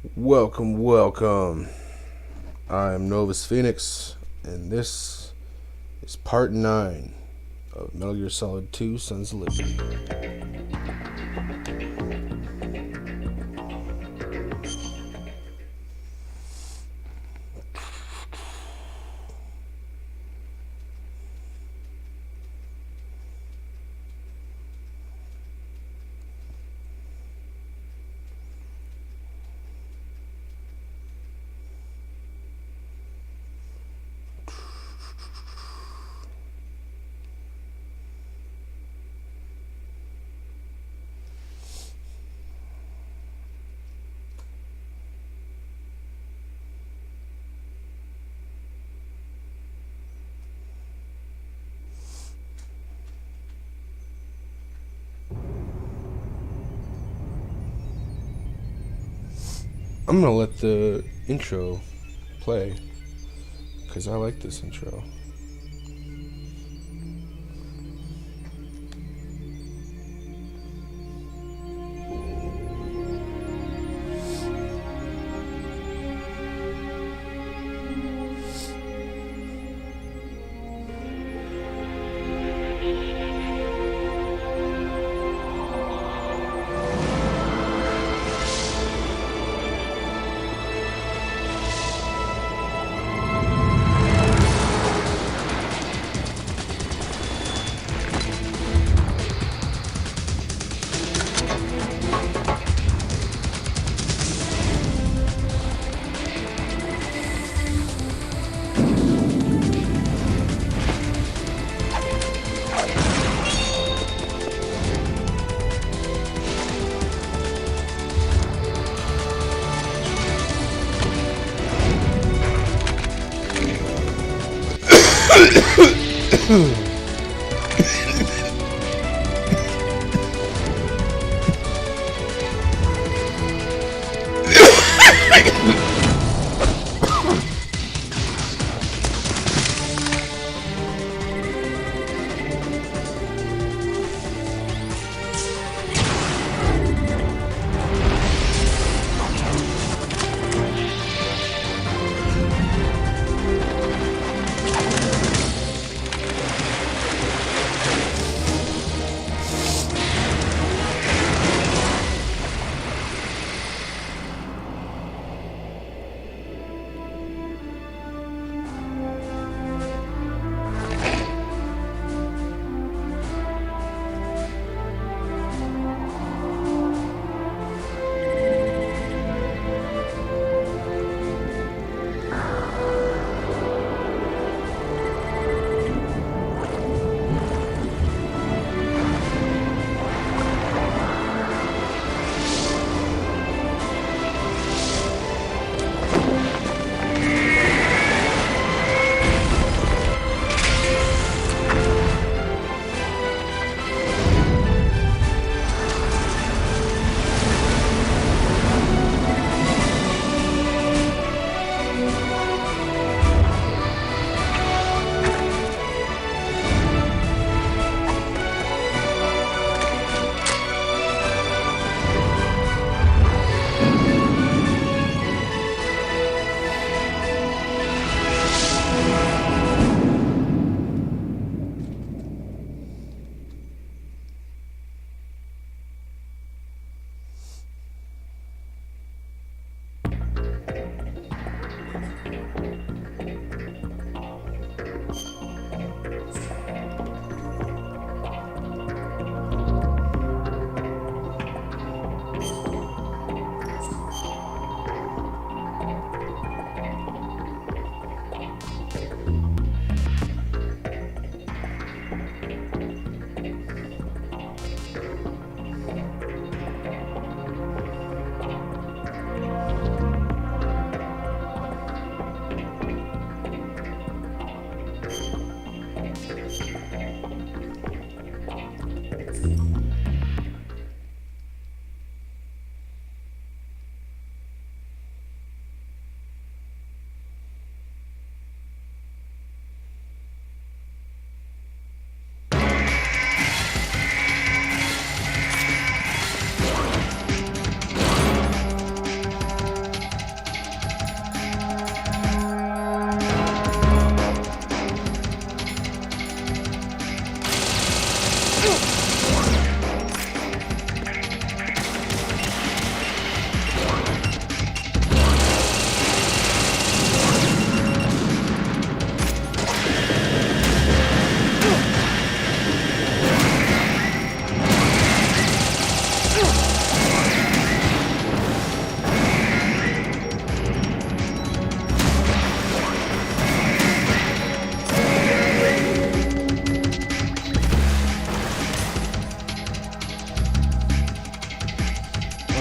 Welcome, welcome. I'm Novus Phoenix, and this is part 9 of Metal Gear Solid 2 Sons of Liberty. I'm gonna let the intro play, because I like this intro.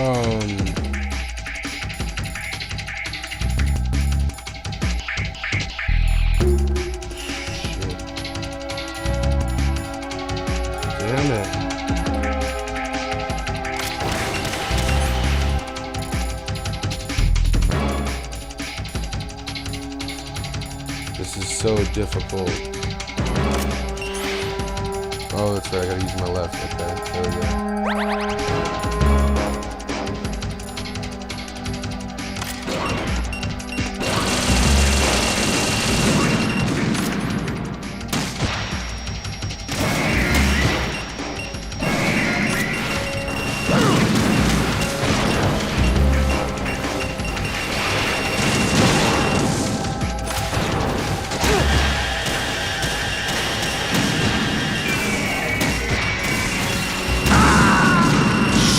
Damn it. This is so difficult. Oh, that's right. I gotta use my left. Okay, there we go.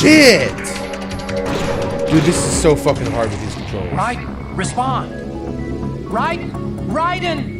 Shit! Dude, this is so fucking hard with these controls. Raiden, respond! Raiden!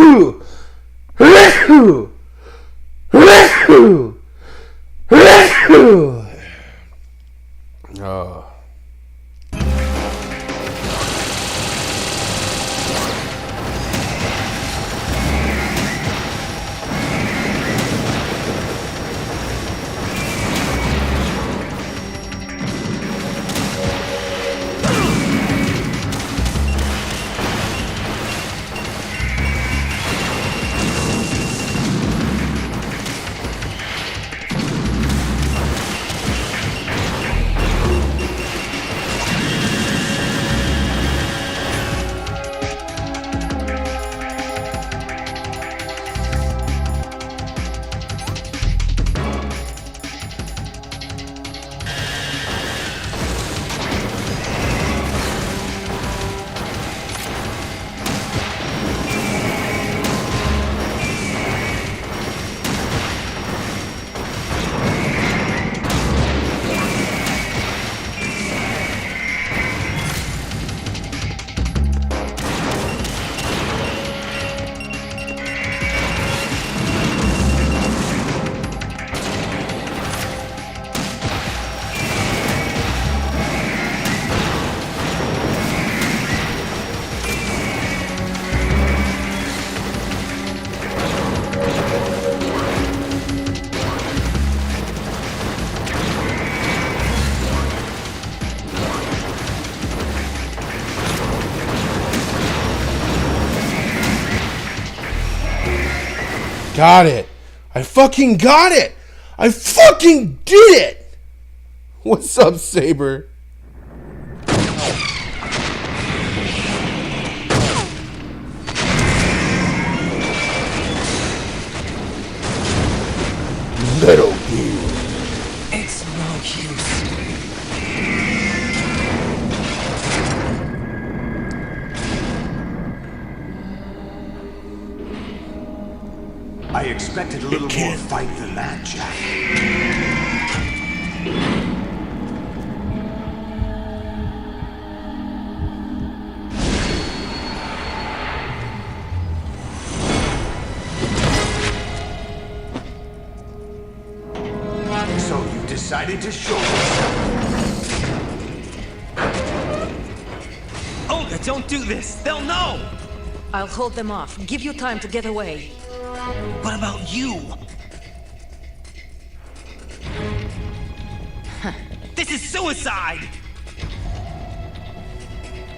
Oh. Got it. I fucking got it. I fucking did it. What's up, Saber? Metal Gear. It's no use. I expected a little more fight than that, Jack. So you decided to show yourself. Olga, don't do this! They'll know! I'll hold them off. Give you time to get away. What about you? This is suicide!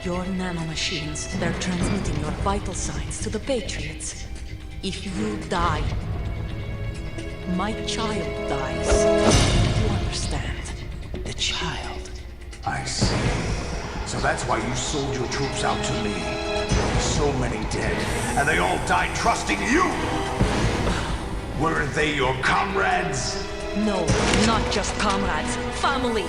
Your nanomachines, they're transmitting your vital signs to the Patriots. If you die, my child dies. You understand? The child. I see. So that's why you sold your troops out to me. So many dead, and they all died trusting you! Weren't they your comrades? No, not just comrades. Family.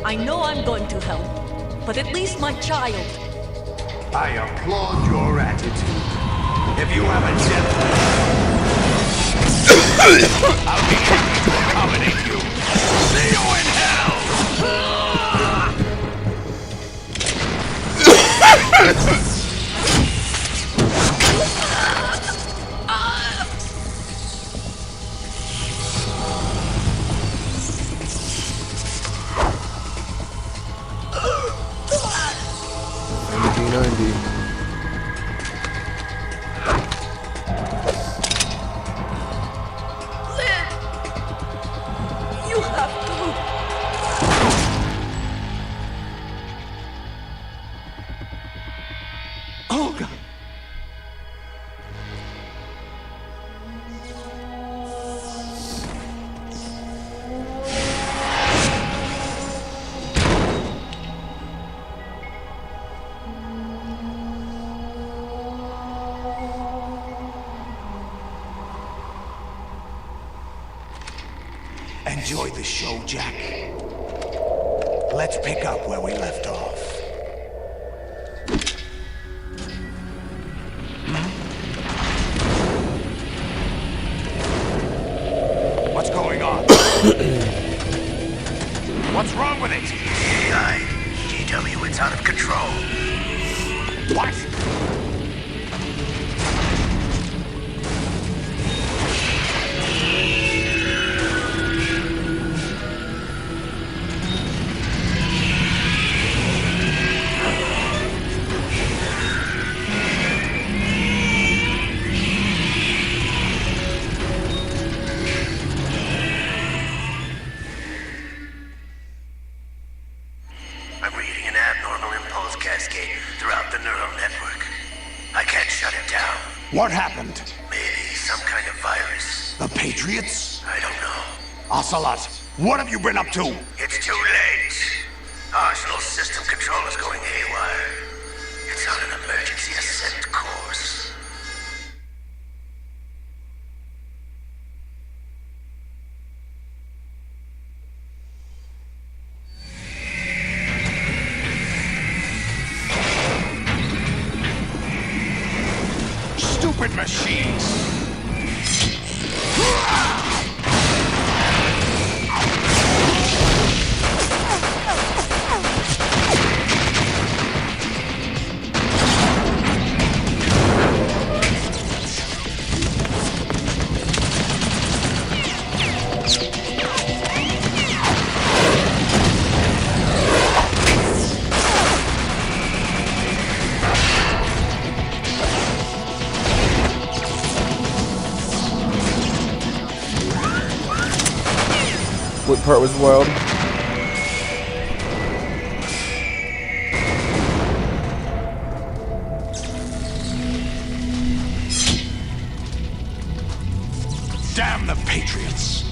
I know I'm going to hell, but at least my child. I applaud your attitude. If you have a death I'll be happy to accommodate you. See you in hell! You have to. Olga! Enjoy the show, Jack. Let's pick up where we left off. What's going on? What's wrong with it? AI, GW, it's out of control. What? I'm reading an abnormal impulse cascade throughout the neural network. I can't shut it down. What happened? Maybe some kind of virus. The Patriots? I don't know. Ocelot, what have you been up to? It's too late. Arsenal system control is going haywire. It's on an emergency ascent course. Stupid machines! What part was wild? Damn the Patriots!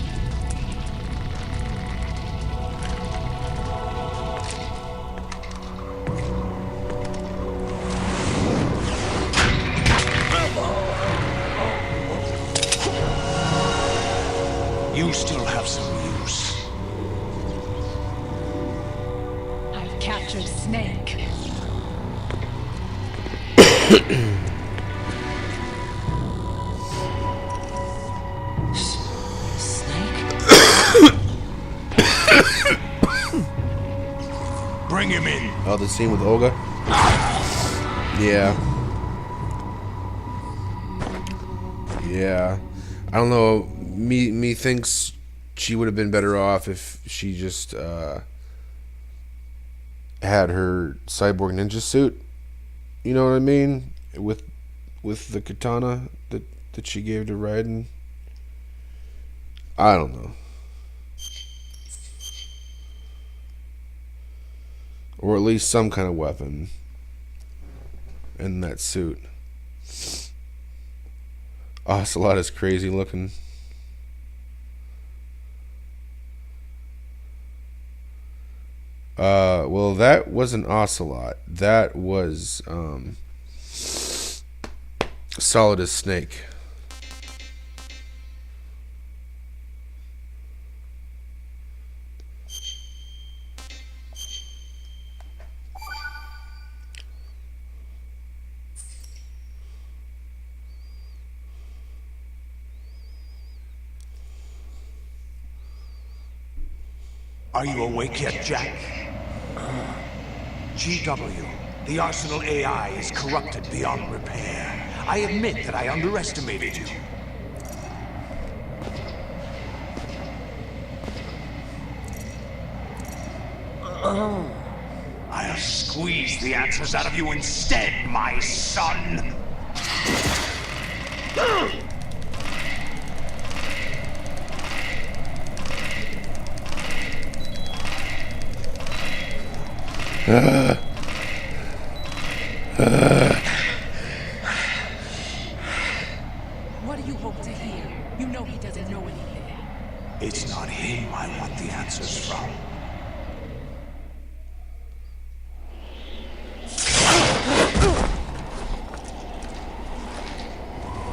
You still have some use. I've captured Snake. Snake? Bring him in. Oh, the scene with Olga? Yeah. Yeah. I don't know. Me thinks she would have been better off if she just had her cyborg ninja suit. You know what I mean? With the katana that she gave to Raiden. I don't know. Or at least some kind of weapon in that suit. Ocelot is crazy looking. Well, that wasn't Ocelot. That was Solid as Snake. Are you awake yet, Jack? GW, the Arsenal AI is corrupted beyond repair. I admit that I underestimated you. I'll squeeze the answers out of you instead, my son! What do you hope to hear? You know he doesn't know anything. It's not him I want the answers from.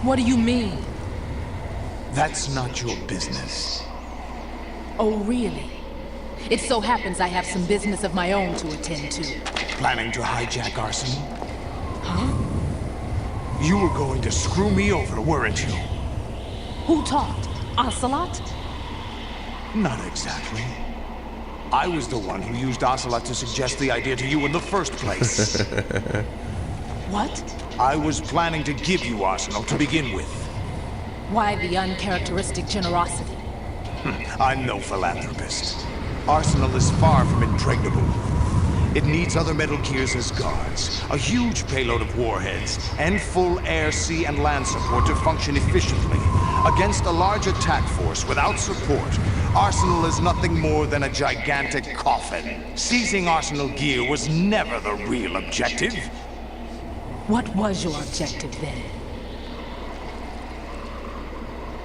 What do you mean? That's not your business. Oh, really? It so happens I have some business of my own to attend to. Planning to hijack Arsenal? Huh? You were going to screw me over, weren't you? Who talked? Ocelot? Not exactly. I was the one who used Ocelot to suggest the idea to you in the first place. What? I was planning to give you Arsenal to begin with. Why the uncharacteristic generosity? I'm no philanthropist. Arsenal is far from impregnable. It needs other Metal Gears as guards, a huge payload of warheads, and full air, sea, and land support to function efficiently. Against a large attack force without support, Arsenal is nothing more than a gigantic coffin. Seizing Arsenal gear was never the real objective. What was your objective then?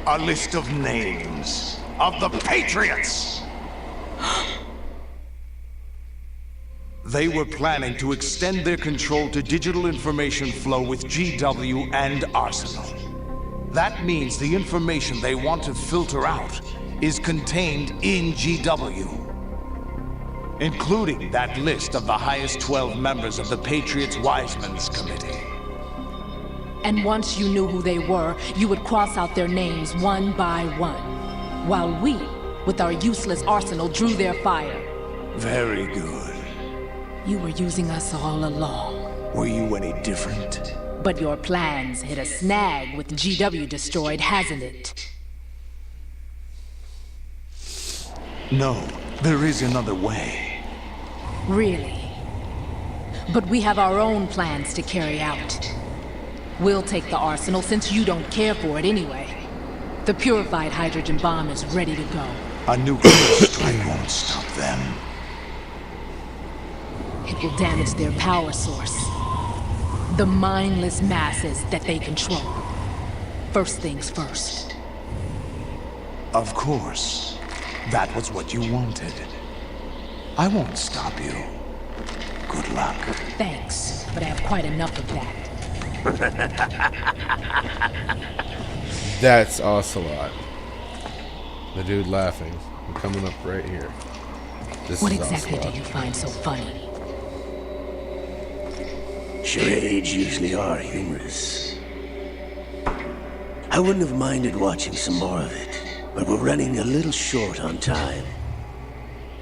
A list of names of the Patriots! They were planning to extend their control to digital information flow with GW and Arsenal. That means the information they want to filter out is contained in GW, including that list of the highest 12 members of the Patriots Wiseman's Committee. And once you knew who they were, you would cross out their names one by one, while we, with our useless arsenal, drew their fire. Very good. You were using us all along. Were you any different? But your plans hit a snag with GW destroyed, hasn't it? No, there is another way. Really? But we have our own plans to carry out. We'll take the arsenal since you don't care for it anyway. The purified hydrogen bomb is ready to go. A nuclear strike won't stop them. It will damage their power source. The mindless masses that they control. First things first. Of course. That was what you wanted. I won't stop you. Good luck. Thanks, but I have quite enough of that. That's Ocelot. The dude laughing. I'm coming up right here. This What is exactly Ocelot. do you find so funny? Charades usually are humorous. I wouldn't have minded watching some more of it, but we're running a little short on time.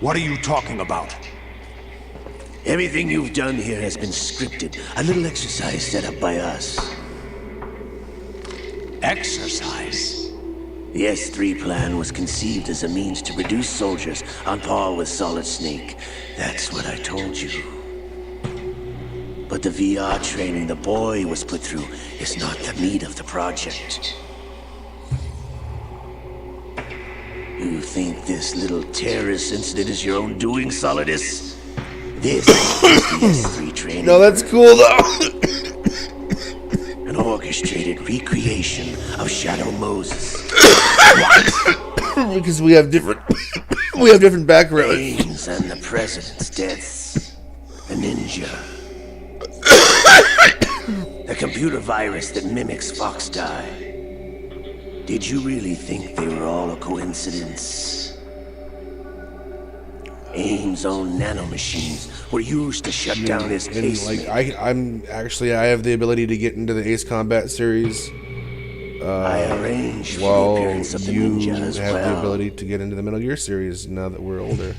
What are you talking about? Everything you've done here has been scripted. A little exercise set up by us. Exercise? The S3 plan was conceived as a means to reduce soldiers on par with Solid Snake. That's what I told you. But the VR training the boy was put through is not the meat of the project. You think this little terrorist incident is your own doing, Solidus? This is the S3 training. No, that's cool though. An orchestrated recreation of Shadow Moses. Because we have different backgrounds. Ames and the president's deaths. The ninja. The computer virus that mimics Foxdie. Did you really think they were all a coincidence? Ames' own nanomachines were used to shut down his And basement. like I have the ability to get into the Ace Combat series. I arranged for the Well, appearance of the you ninja have as the well. ability to get into the Metal Gear series now that we're older.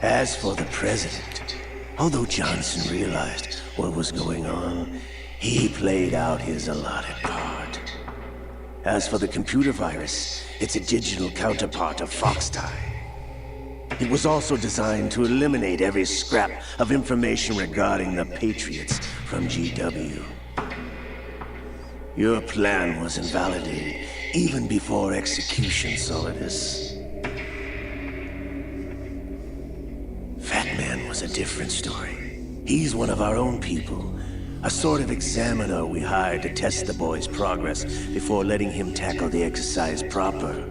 As for the president, although Johnson realized what was going on, he played out his allotted part. As for the computer virus, it's a digital counterpart of Foxdie. It was also designed to eliminate every scrap of information regarding the Patriots from GW. Your plan was invalidated even before execution, Solidus. Fat Man was a different story. He's one of our own people, a sort of examiner we hired to test the boy's progress before letting him tackle the exercise proper.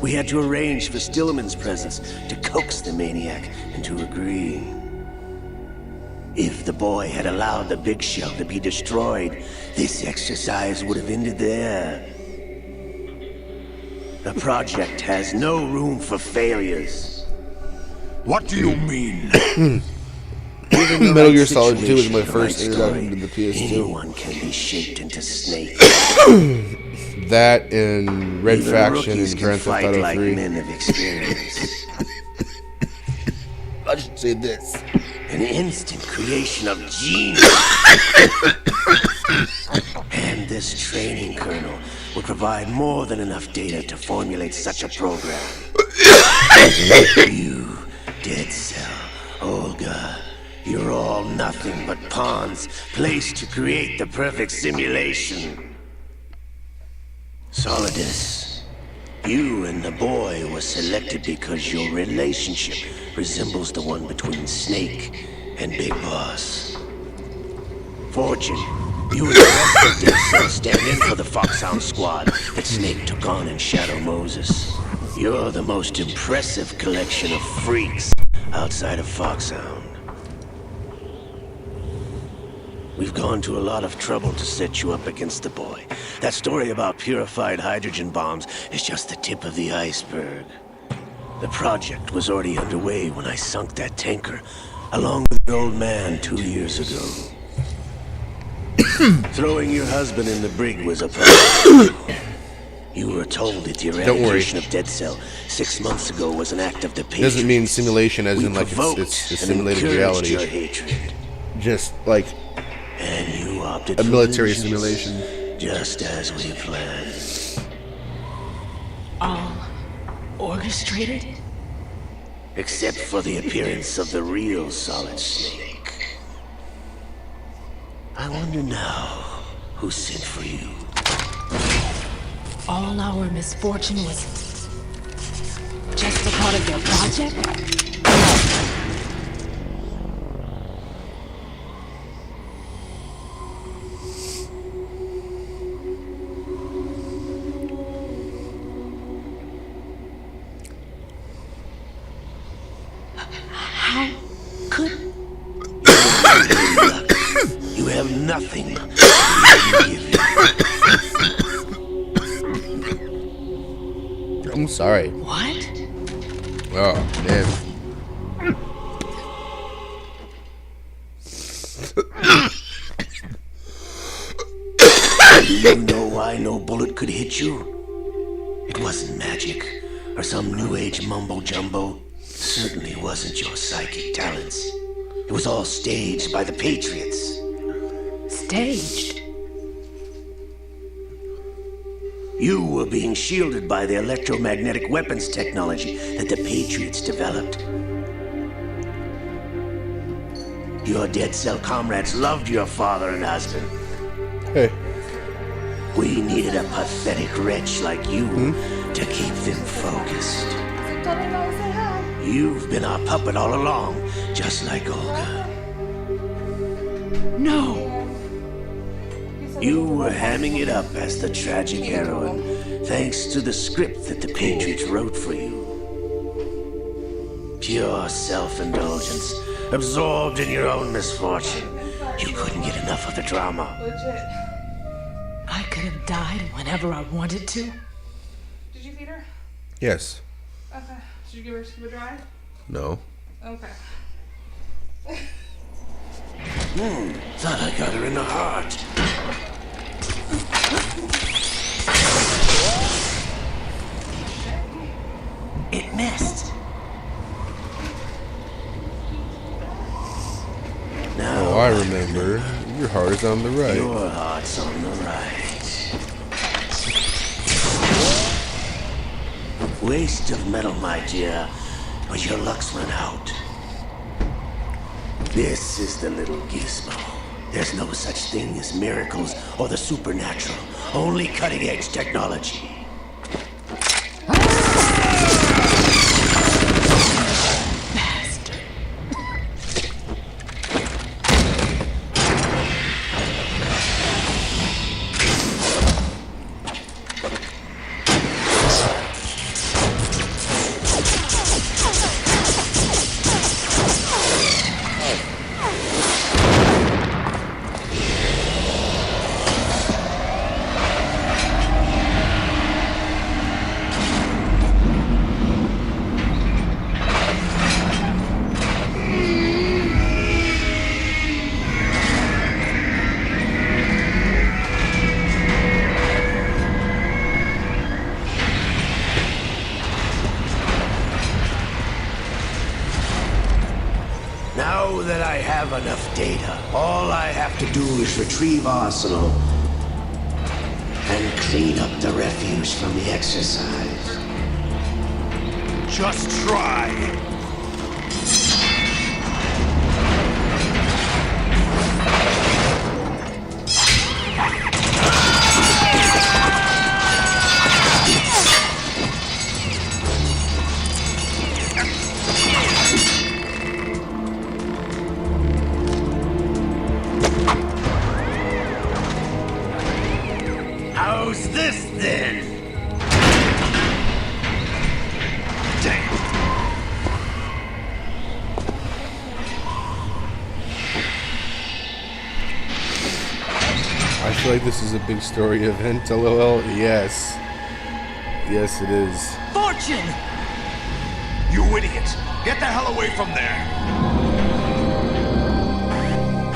We had to arrange for Stillman's presence to coax the maniac into agreeing. If the boy had allowed the big shell to be destroyed, this exercise would have ended there. The project has no room for failures. What do you mean? Metal Gear Solid 2 was my Situation, first right introduction to story. the PS2. Anyone can be shaped into Snake. That and Red Even Faction rookies and can Grand Theft fight Auto like 3. men of experience. I should say this. An instant creation of genius. And this training kernel would provide more than enough data to formulate such a program. You, Dead Cell, Olga, you're all nothing but pawns placed to create the perfect simulation. Solidus, you and the boy were selected because your relationship resembles the one between Snake and Big Boss. Fortune, you and the rest of Dead Cell stand in for the Foxhound squad that Snake took on in Shadow Moses. You're the most impressive collection of freaks outside of Foxhound. We've gone to a lot of trouble to set you up against the boy. That story about purified hydrogen bombs is just the tip of the iceberg. The project was already underway when I sunk that tanker, along with your old man 2 years ago. Throwing your husband in the brig was a problem. You were told that the eradication of Dead Cell 6 months ago was an act of the Patriots. Doesn't mean simulation as in like it's a simulated reality. Your hatred. Just like And you opted a for military vengeance, simulation. just as we planned. All orchestrated? Except for the appearance of the real Solid Snake. I wonder now who sent for you. All our misfortune was just a part of their project? How could... You have nothing to give you. I'm sorry. What? Oh man. Do you know why no bullet could hit you? It wasn't magic or some new age mumbo jumbo. Certainly wasn't your psychic talents. It was all staged by the Patriots. Staged? You were being shielded by the electromagnetic weapons technology that the Patriots developed. Your Dead Cell comrades loved your father and husband. Hey. We needed a pathetic wretch like you to keep them focused. You've been our puppet all along, just like Olga. No! You were hamming it up as the tragic heroine, thanks to the script that the Patriots wrote for you. Pure self-indulgence, absorbed in your own misfortune. You couldn't get enough of the drama. Legit. I could have died whenever I wanted to. Did you feed her? Yes. Okay. Did you give her scuba dry? No. Okay. Thought I got her in the heart. It missed. Now Oh, I remember. Your heart is on the right. your heart's on the right. Waste of metal, my dear, but your luck's run out. This is the little gizmo. There's no such thing as miracles or the supernatural, only cutting-edge technology. Bastard. data. All I have to do is retrieve Arsenal and clean up the refuse from the exercise. Just try. How's this then? Damn. I feel like this is a big story event, lol. Yes. Yes, it is. Fortune! You idiot! Get the hell away from there!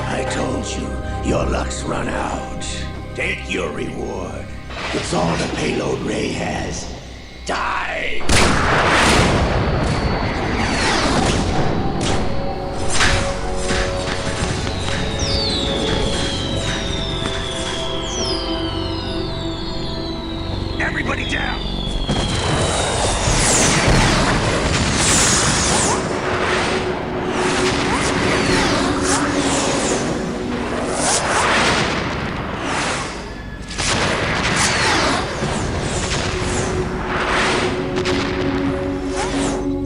I told you, your luck's run out. Take your reward. It's all the payload Ray has. Die! Everybody down!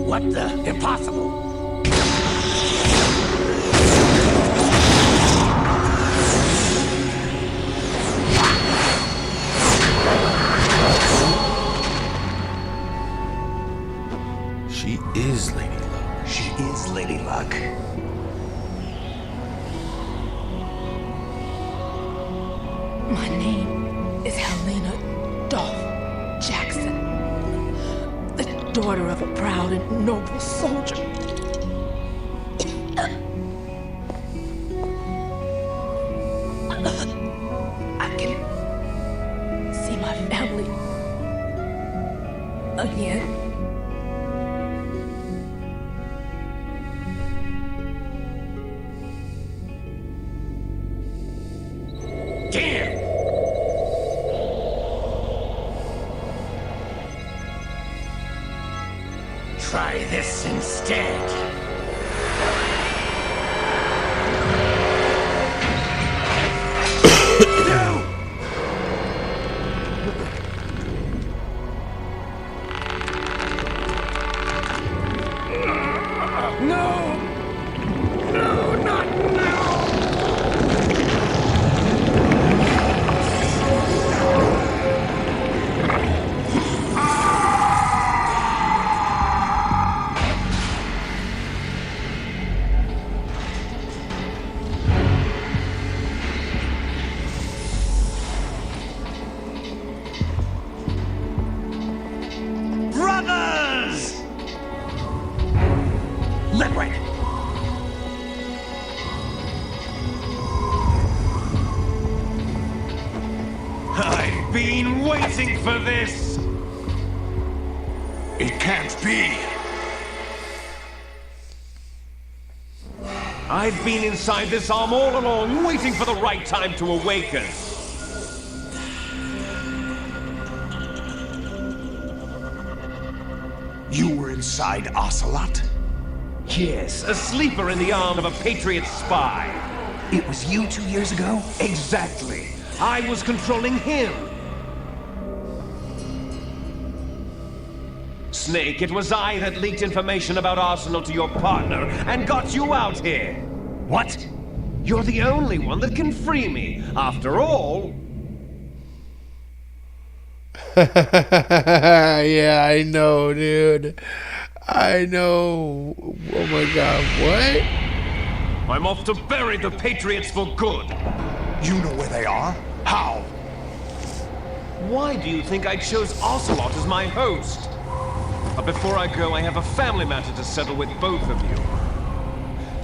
What the? Impossible! She is Lady Luck. She is Lady Luck. My name is Helena Dolph Jackson, the daughter of a proud and noble soldier. I can see my family again. Damn! Try this instead. Brothers! Left, right. I've been waiting for this! It can't be! I've been inside this arm all along, waiting for the right time to awaken. You were inside Ocelot? Yes, a sleeper in the arm of a Patriot spy. It was you 2 years ago? Exactly. I was controlling him. Snake, it was I that leaked information about Arsenal to your partner and got you out here. What? You're the only one that can free me. After all, Yeah, I know, dude. I know. Oh my god, what? I'm off to bury the Patriots for good. You know where they are? How? Why do you think I chose Ocelot as my host? But before I go, I have a family matter to settle with both of you.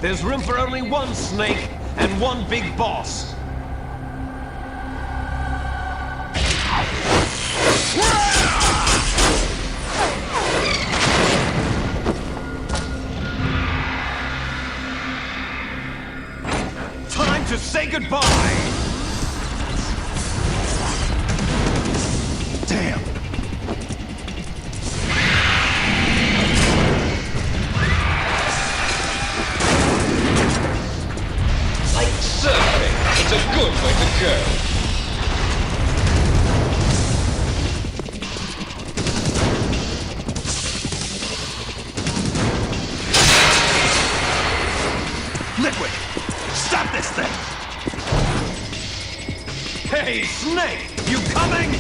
There's room for only one Snake and one big boss. to say goodbye! Damn! Like surfing, it's a good way to go. Liquid! Stop this thing! Hey, Snake! You coming?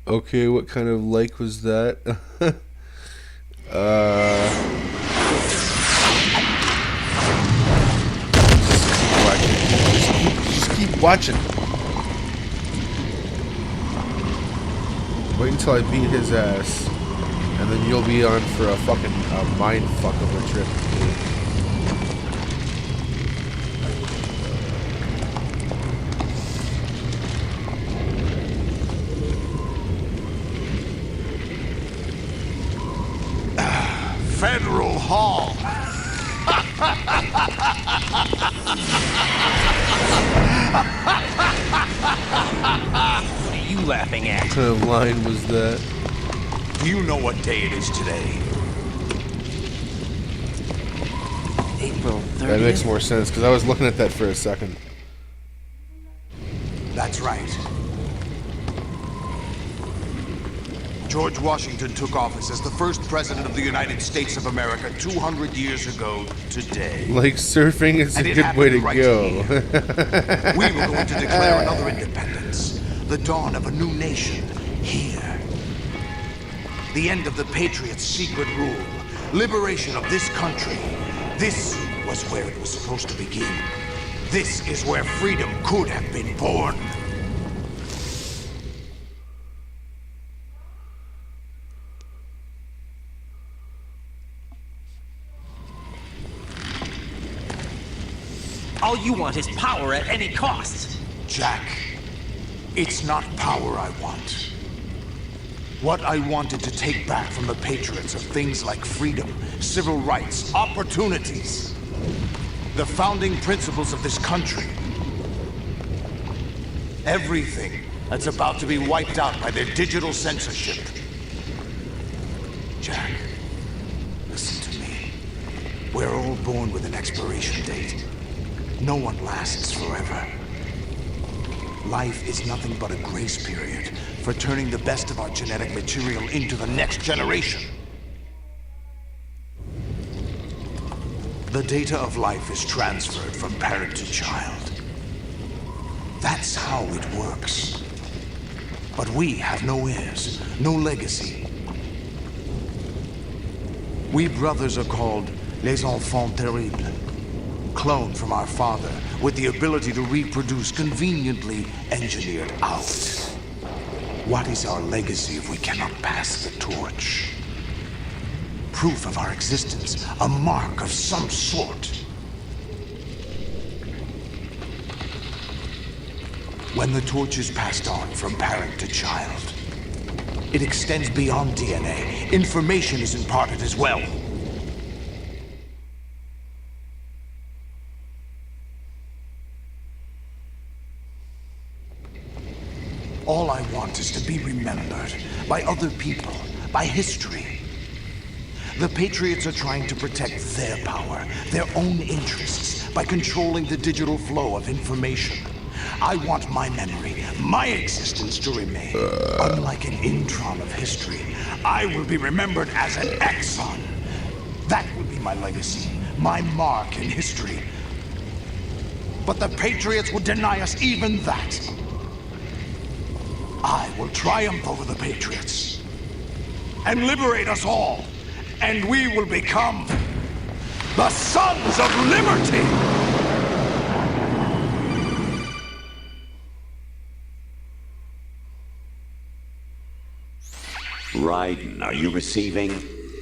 Okay, what kind of like was that? Just keep watching. Wait until I beat his ass, and then you'll be on for a fucking mind fuck of a trip. Federal Hall! What are you laughing at? What kind of line was that? Do you know what day it is today? April 30th? That makes more sense, because I was looking at that for a second. That's right. George Washington took office as the first president of the United States of America 200 years ago today. Like, surfing is a And it good way to happened right go. here. We were going to declare another independence. The dawn of a new nation. Here. The end of the Patriots' secret rule. Liberation of this country. This was where it was supposed to begin. This is where freedom could have been born. All you want is power at any cost. Jack, it's not power I want. What I wanted to take back from the Patriots are things like freedom, civil rights, opportunities. The founding principles of this country. Everything that's about to be wiped out by their digital censorship. Jack, listen to me. We're all born with an expiration date. No one lasts forever. Life is nothing but a grace period for turning the best of our genetic material into the next generation. The data of life is transferred from parent to child. That's how it works. But we have no heirs, no legacy. We brothers are called les enfants terribles. Cloned from our father, with the ability to reproduce conveniently engineered out. What is our legacy if we cannot pass the torch? Proof of our existence, a mark of some sort. When the torch is passed on from parent to child, it extends beyond DNA. Information is imparted as well. All I want want is to be remembered by other people, by history. The Patriots are trying to protect their power, their own interests, by controlling the digital flow of information. I want my memory, my existence to remain. Unlike an intron of history, I will be remembered as an exon. That will be my legacy, my mark in history. But the Patriots would deny us even that. I will triumph over the Patriots and liberate us all, and we will become the Sons of Liberty! Raiden, are you receiving?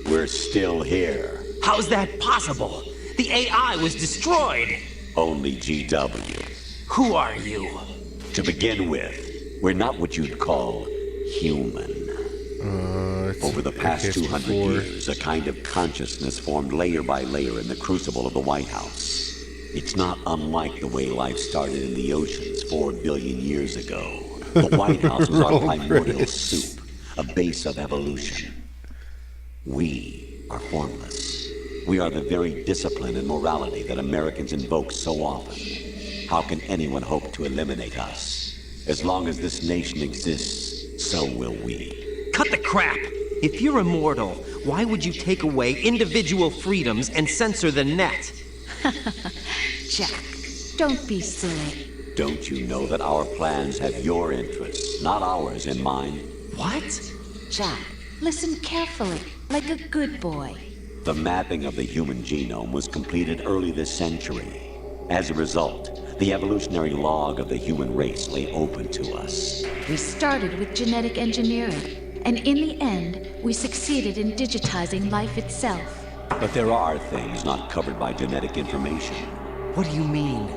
We're still here. How's that possible? The AI was destroyed. Only GW. Who are you? To begin with, we're not what you'd call human. Over the past 200 years, a kind of consciousness formed layer by layer in the crucible of the White House. It's not unlike the way life started in the oceans 4 billion years ago. The White House was our primordial soup, a base of evolution. We are formless. We are the very discipline and morality that Americans invoke so often. How can anyone hope to eliminate us? As long as this nation exists, so will we. Cut the crap! If you're immortal, why would you take away individual freedoms and censor the net? Jack, don't be silly. Don't you know that our plans have your interests, not ours, in mind? What? Jack, listen carefully, like a good boy. The mapping of the human genome was completed early this century. As a result, the evolutionary log of the human race lay open to us. We started with genetic engineering, and in the end, we succeeded in digitizing life itself. But there are things not covered by genetic information. What do you mean?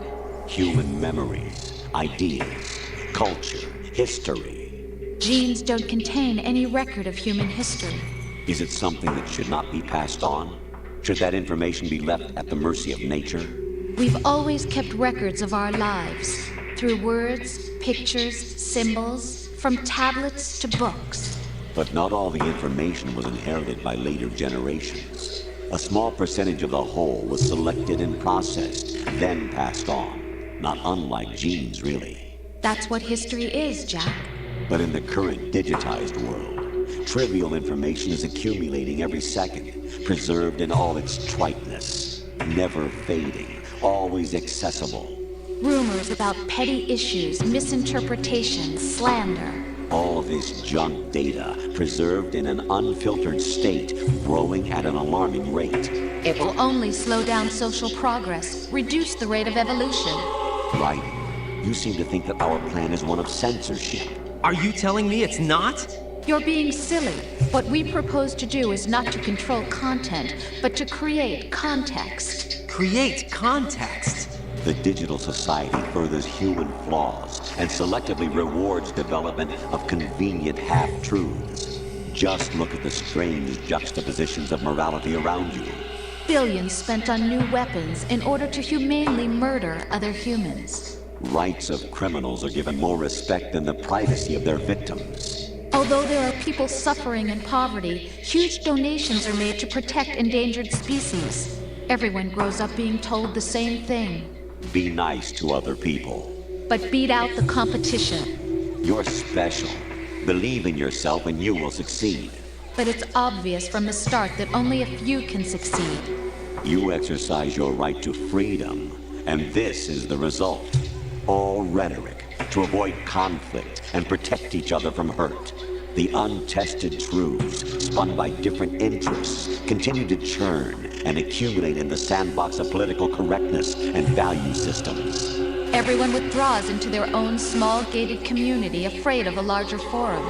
Human memories, ideas, culture, history. Genes don't contain any record of human history. Is it something that should not be passed on? Should that information be left at the mercy of nature? We've always kept records of our lives, through words, pictures, symbols, from tablets to books. But not all the information was inherited by later generations. A small percentage of the whole was selected and processed, then passed on. Not unlike genes, really. That's what history is, Jack. But in the current digitized world, trivial information is accumulating every second, preserved in all its triteness, never fading, always accessible. Rumors about petty issues, misinterpretations, slander. All this junk data, preserved in an unfiltered state, growing at an alarming rate. It will only slow down social progress, reduce the rate of evolution. Right. You seem to think that our plan is one of censorship. Are you telling me it's not? You're being silly. What we propose to do is not to control content, but to create context. Create context? The digital society furthers human flaws and selectively rewards development of convenient half-truths. Just look at the strange juxtapositions of morality around you. Billions spent on new weapons in order to humanely murder other humans. Rights of criminals are given more respect than the privacy of their victims. Although there are people suffering in poverty, huge donations are made to protect endangered species. Everyone grows up being told the same thing. Be nice to other people. But beat out the competition. You're special. Believe in yourself and you will succeed. But it's obvious from the start that only a few can succeed. You exercise your right to freedom, and this is the result. All rhetoric to avoid conflict and protect each other from hurt. The untested truths, spun by different interests, continue to churn and accumulate in the sandbox of political correctness and value systems. Everyone withdraws into their own small gated community, afraid of a larger forum.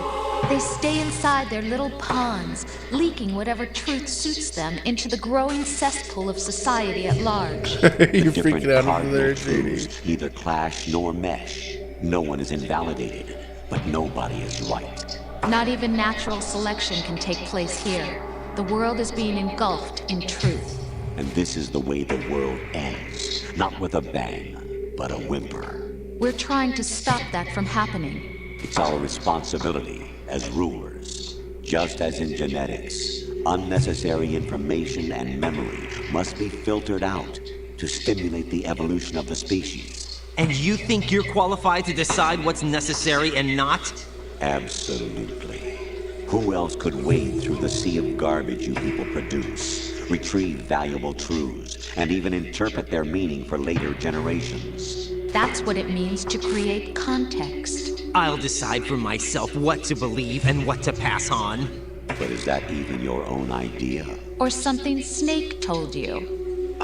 They stay inside their little ponds, leaking whatever truth suits them into the growing cesspool of society at large. You're freaking out over there, truths neither clash nor mesh. No one is invalidated, but nobody is right. Not even natural selection can take place here. The world is being engulfed in truth. And this is the way the world ends. Not with a bang, but a whimper. We're trying to stop that from happening. It's our responsibility as rulers. Just as in genetics, unnecessary information and memory must be filtered out to stimulate the evolution of the species. And you think you're qualified to decide what's necessary and not? Absolutely. Who else could wade through the sea of garbage you people produce, retrieve valuable truths, and even interpret their meaning for later generations? That's what it means to create context. I'll decide for myself what to believe and what to pass on. But is that even your own idea? Or something Snake told you.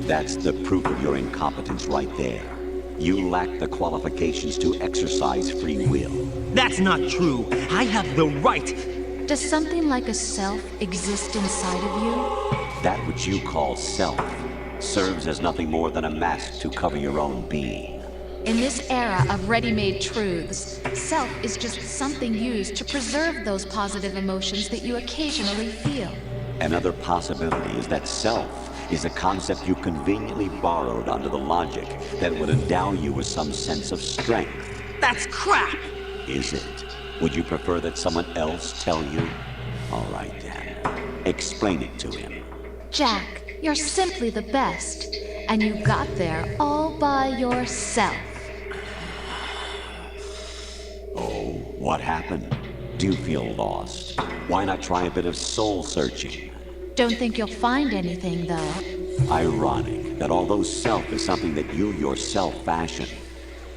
That's the proof of your incompetence right there. You lack the qualifications to exercise free will. That's not true. I have the right. Does something like a self exist inside of you? That which you call self serves as nothing more than a mask to cover your own being. In this era of ready-made truths, self is just something used to preserve those positive emotions that you occasionally feel. Another possibility is that self is a concept you conveniently borrowed under the logic that would endow you with some sense of strength. That's crap! Is it? Would you prefer that someone else tell you? All right then. Explain it to him. Jack, you're simply the best. And you got there all by yourself. Oh, what happened? Do you feel lost? Why not try a bit of soul searching? Don't think you'll find anything, though. Ironic that although self is something that you yourself fashion,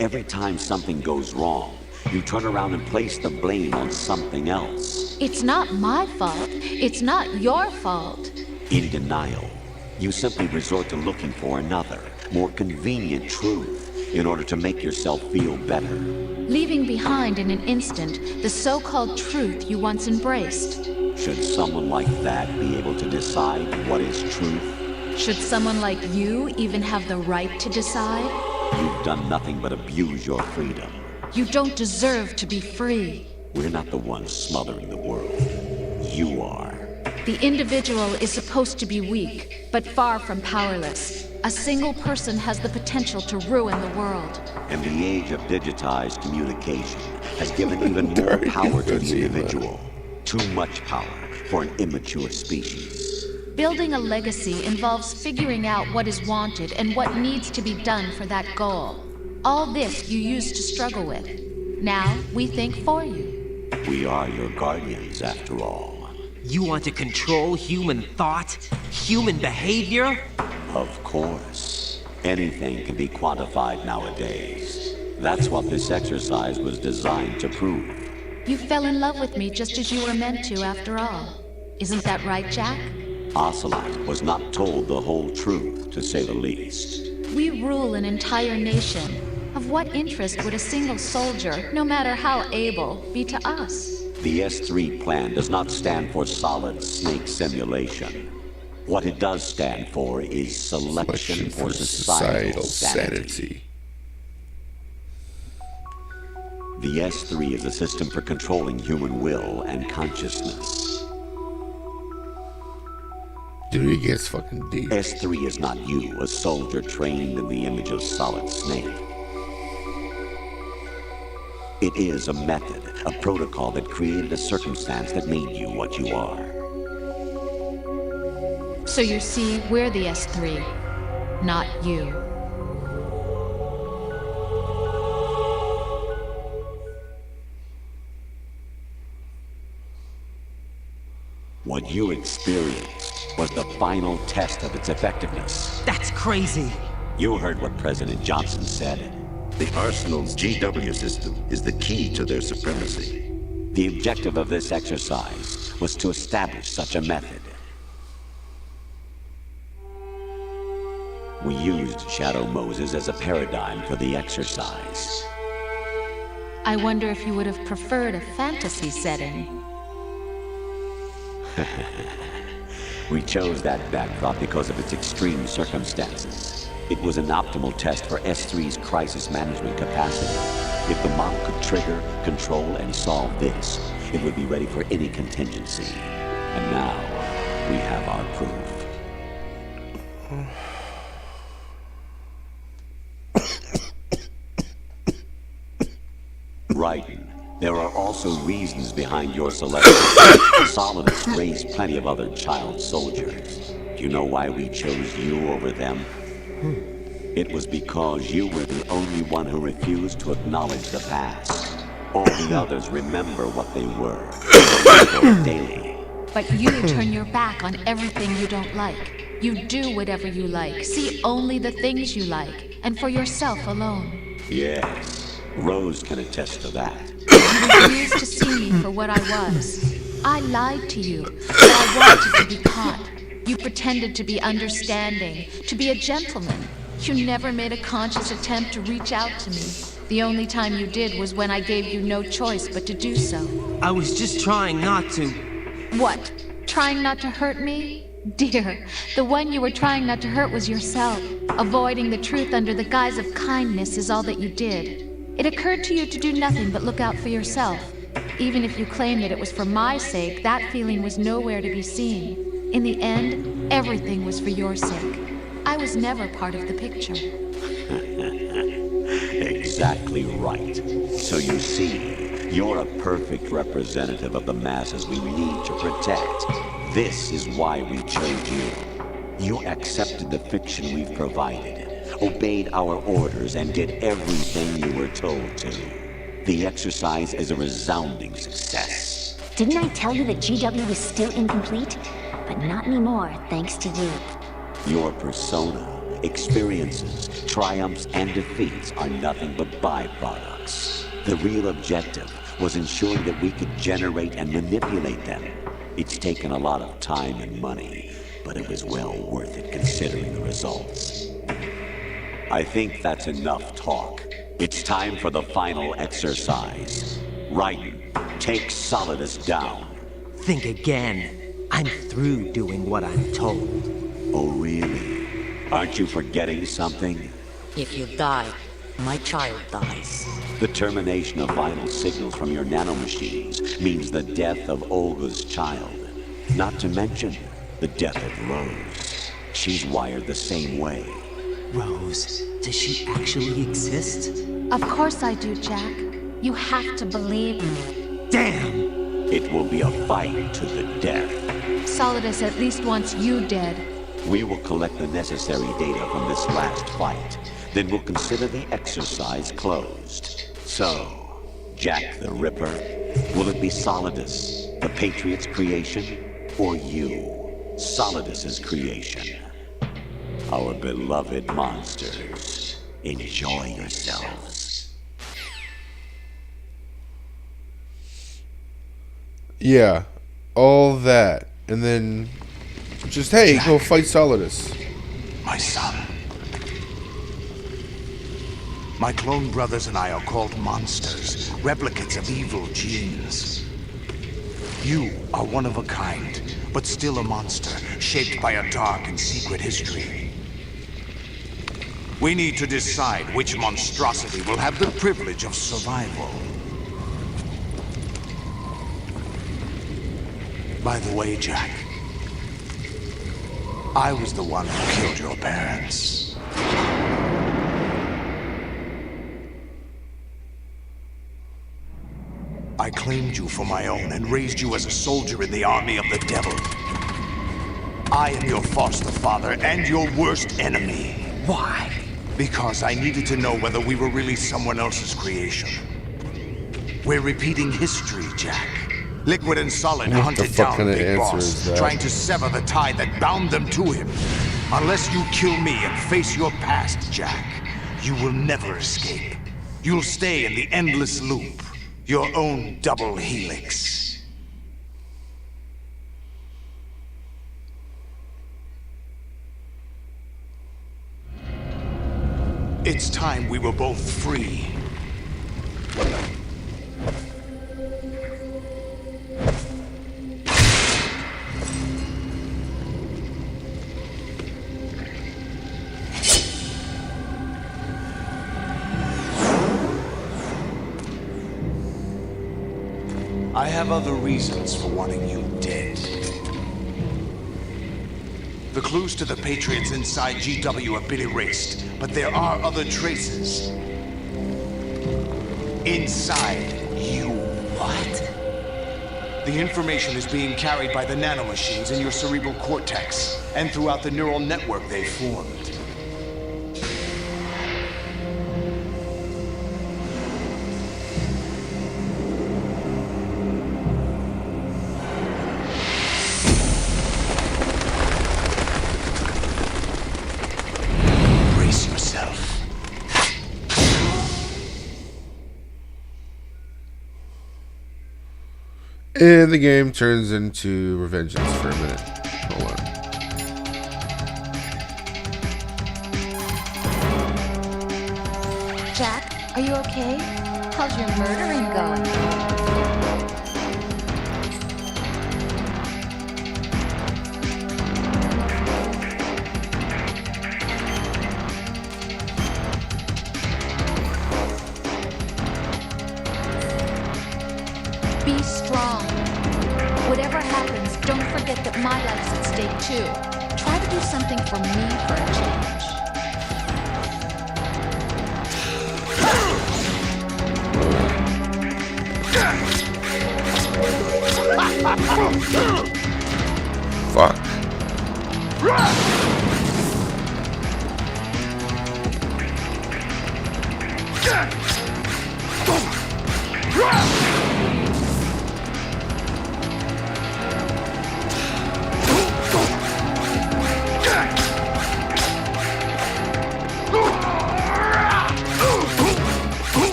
every time something goes wrong, you turn around and place the blame on something else. It's not my fault. It's not your fault. In denial, you simply resort to looking for another, more convenient truth in order to make yourself feel better. Leaving behind in an instant the so-called truth you once embraced. Should someone like that be able to decide what is truth? Should someone like you even have the right to decide? You've done nothing but abuse your freedom. You don't deserve to be free. We're not the ones smothering the world. You are. The individual is supposed to be weak, but far from powerless. A single person has the potential to ruin the world. And the age of digitized communication has given even more power to the individual. Too much power for an immature species. Building a legacy involves figuring out what is wanted and what needs to be done for that goal. All this you used to struggle with. Now we think for you. We are your guardians, after all. You want to control human thought? Human behavior? Of course. Anything can be quantified nowadays. That's what this exercise was designed to prove. You fell in love with me just as you were meant to, after all. Isn't that right, Jack? Ocelot was not told the whole truth, to say the least. We rule an entire nation. Of what interest would a single soldier, no matter how able, be to us? The S3 plan does not stand for solid snake simulation. What it does stand for is selection for societal sanity. The S3 is a system for controlling human will and consciousness. Dude, he gets fucking deep. S3 is not you, a soldier trained in the image of Solid Snake. It is a method, a protocol that created a circumstance that made you what you are. So you see, we're the S3, not you. What you experienced was the final test of its effectiveness. That's crazy. You heard what President Johnson said. The Arsenal's GW system is the key to their supremacy. The objective of this exercise was to establish such a method. We used Shadow Moses as a paradigm for the exercise. I wonder if you would have preferred a fantasy setting. We chose that backdrop because of its extreme circumstances. It was an optimal test for S3's crisis management capacity. If the model could trigger, control, and solve this, it would be ready for any contingency. And now, we have our proof. There are also reasons behind your selection. Solidus raised plenty of other child soldiers. Do you know why we chose you over them? It was because you were the only one who refused to acknowledge the past. All the others remember what they were daily. But you turn your back on everything you don't like. You do whatever you like, see only the things you like, and for yourself alone. Yes, Rose can attest to that. You refused to see me for what I was. I lied to you, but I wanted to be caught. You pretended to be understanding, to be a gentleman. You never made a conscious attempt to reach out to me. The only time you did was when I gave you no choice but to do so. I was just trying not to. What? Trying not to hurt me? Dear, the one you were trying not to hurt was yourself. Avoiding the truth under the guise of kindness is all that you did. It occurred to you to do nothing but look out for yourself. Even if you claimed that it was for my sake, that feeling was nowhere to be seen. In the end, everything was for your sake. I was never part of the picture. Exactly right. So you see, you're a perfect representative of the masses we need to protect. This is why we chose you. You accepted the fiction we've provided, obeyed our orders, and did everything you were told to. The exercise is a resounding success. Didn't I tell you that GW was still incomplete? But not anymore, thanks to you. Your persona, experiences, triumphs, and defeats are nothing but byproducts. The real objective was ensuring that we could generate and manipulate them. It's taken a lot of time and money, but it was well worth it considering the results. I think that's enough talk. It's time for the final exercise. Raiden, take Solidus down. Think again. I'm through doing what I'm told. Oh, really? Aren't you forgetting something? If you die, my child dies. The termination of vital signals from your nanomachines means the death of Olga's child. Not to mention the death of Rose. She's wired the same way. Rose, does she actually exist? Of course I do, Jack. You have to believe me. Damn! It will be a fight to the death. Solidus at least wants you dead. We will collect the necessary data from this last fight. Then we'll consider the exercise closed. So, Jack the Ripper, will it be Solidus, the Patriot's creation, or you, Solidus's creation? Our beloved monsters, enjoy yourselves. Yeah, all that, and then just, hey, Jack, go fight Solidus. My son. My clone brothers and I are called monsters, replicates of evil genes. You are one of a kind, but still a monster, shaped by a dark and secret history. We need to decide which monstrosity will have the privilege of survival. By the way, Jack, I was the one who killed your parents. I claimed you for my own and raised you as a soldier in the army of the devil. I am your foster father and your worst enemy. Why? Because I needed to know whether we were really someone else's creation. We're repeating history, Jack. Liquid and Solid hunted down Big Boss, trying to sever the tie that bound them to him. Unless you kill me and face your past, Jack, you will never escape. You'll stay in the endless loop. Your own double helix. It's time we were both free. I have other reasons for wanting you dead. The clues to the Patriots inside GW have been erased, but there are other traces. Inside you. What? The information is being carried by the nanomachines in your cerebral cortex and throughout the neural network they formed. Brace yourself. And the game turns into Revengeance for a minute. Hold on. Jack, are you okay? How's your murdering going? Be strong. Whatever happens, don't forget that my life's at stake too. Try to do something for me for a change. Fuck.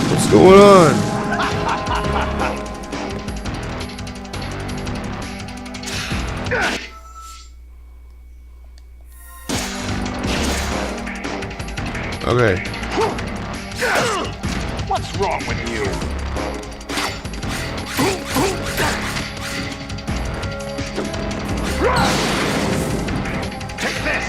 What's going on? Okay. What's wrong with you? Take this!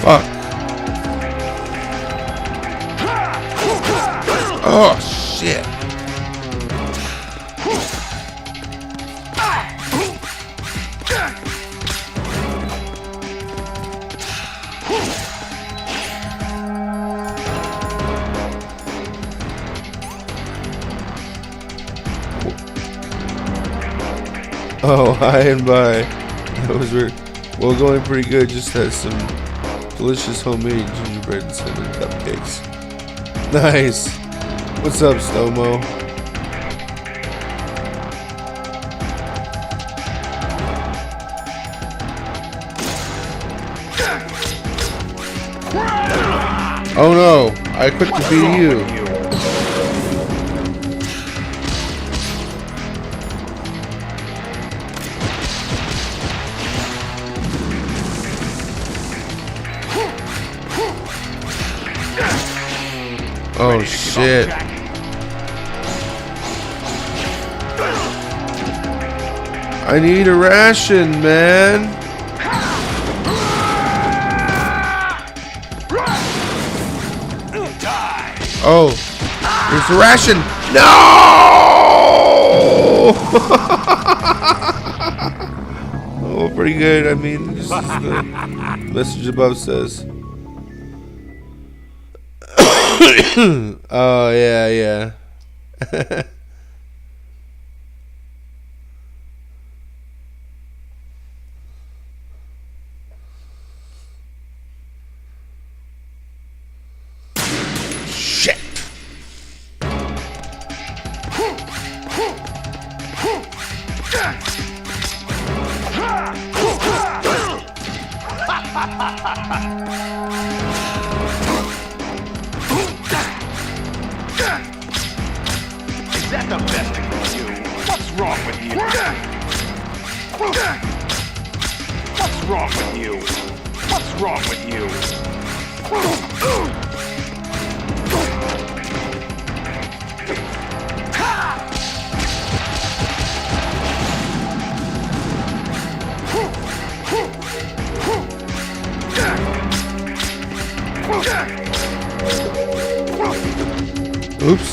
Fuck. Oh, shit. Oh, hi and bye. That was weird. Well, going pretty good. Just had some delicious homemade gingerbread and cinnamon cupcakes. Nice. What's up, Stomo? Oh no! I quit defeating you. Oh shit. I need a ration, man. Oh, there's a ration. No! Oh, pretty good. I mean, just as the message above says. Oh, yeah, yeah. Shit. Oops.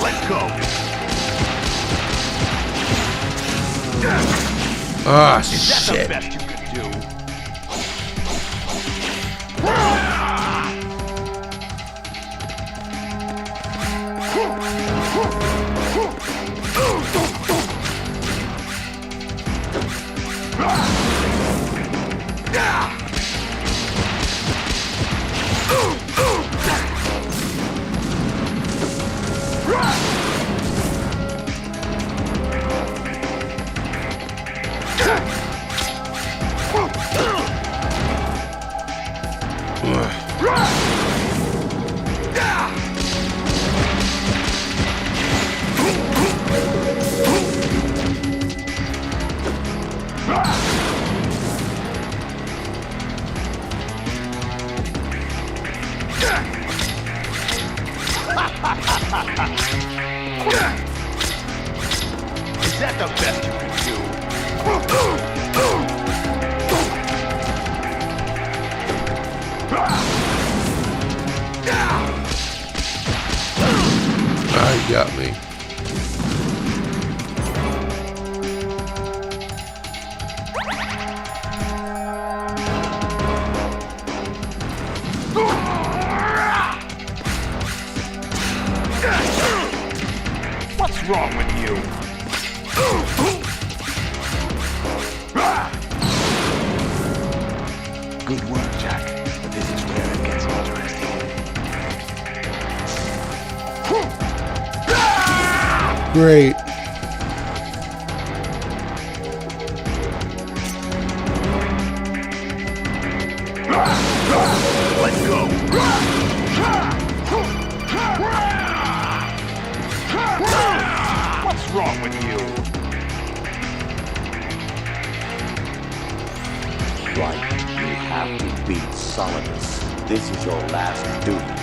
Let's go. Ah, Is that the shit. best you could do? Is that the best you can do? Ah, you got me. What's wrong with you? Good work, Jack. But this is where it gets interesting. Great. Let's go. What's wrong with you? Right. You have to beat Solidus. This is your last duty.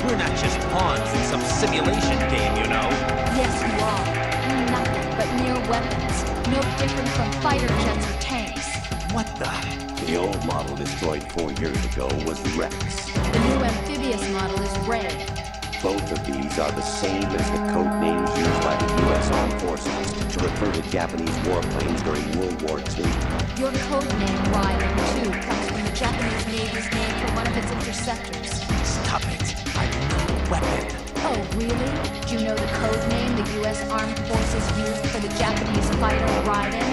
We're not just pawns in some simulation game, you know. Yes, you are. You're nothing but mere weapons. No different from fighter jets or tanks. What the? The old model destroyed 4 years ago was Rex. The new amphibious model is Ray. Both of these are the same as the code names used by the U.S. Armed Forces to refer to Japanese warplanes during World War II. Your code name, Ryder, too, comes from the Japanese Navy's name for one of its interceptors. Stop it. I'm not a weapon. Oh, really? Do you know the code name the U.S. Armed Forces used for the Japanese fighter Raiden?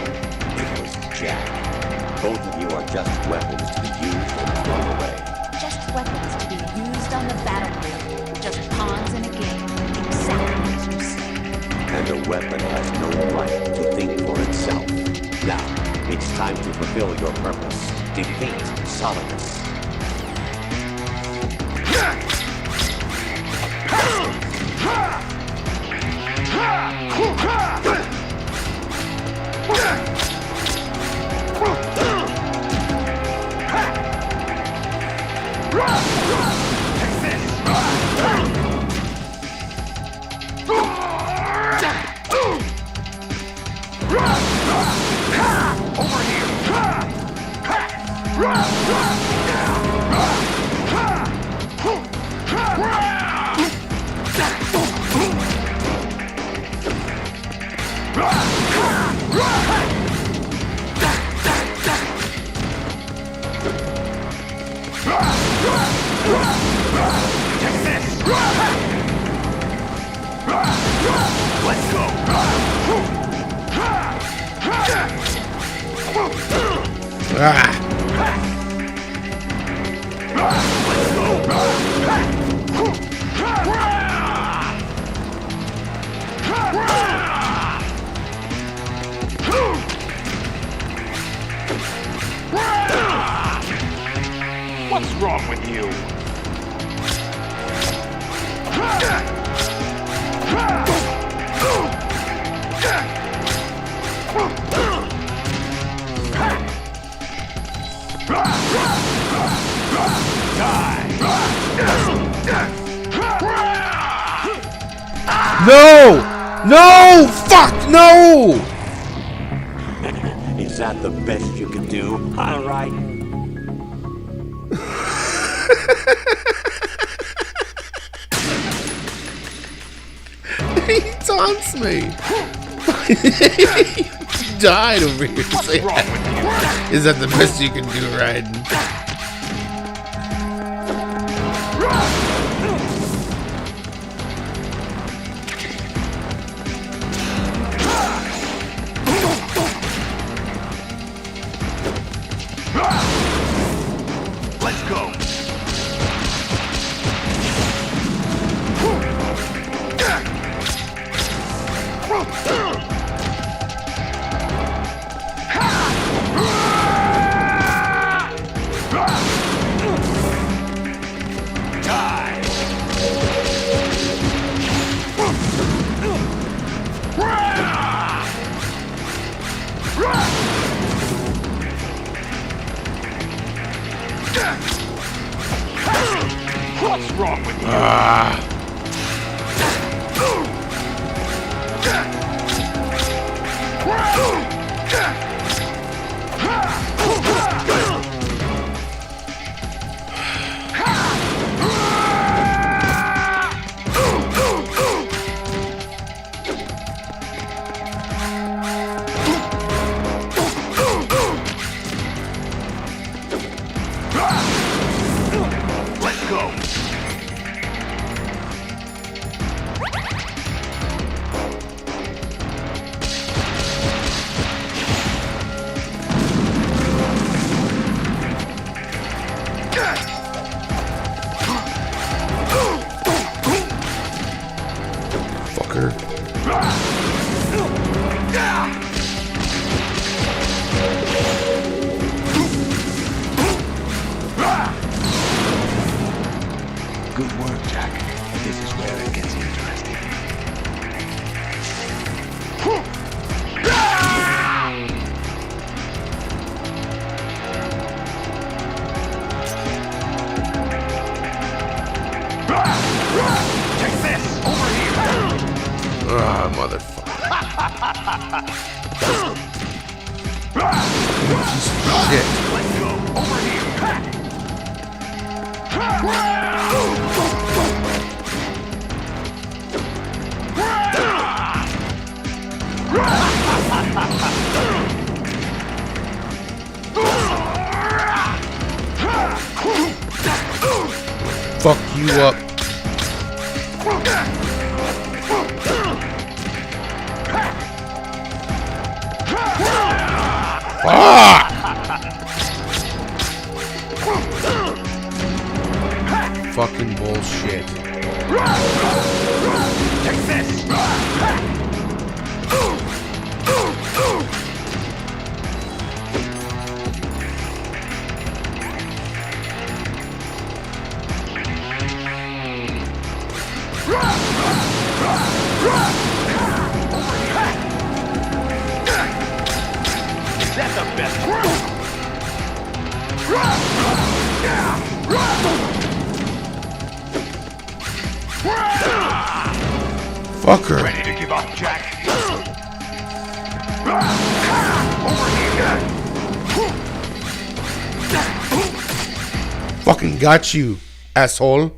It was Jack. Both of you are just weapons to be used and thrown away. Just weapons to be used on the battlefield. Just pawns in a game. Exactly as you say. And a weapon has no right to think for itself. Now, it's time to fulfill your purpose. Defeat Solidus. Let's go. Ah. What's wrong with you? No! No! Fuck! No! Is that the best you can do? All right. He taunts me. He died over here. Is that the best you can do, Raiden? Let's go. What's wrong with you? Let's go. Fucker. Good work, Jack. This is where it gets interesting. Take this! Over here! Ah, motherfucker. Piece of shit. Let's go! Over here! Fuck you up. Ah! Fucking bullshit. Take this! Is that the best? Fucker. Ready to give up, Jack? Over here! Fucking got you, asshole.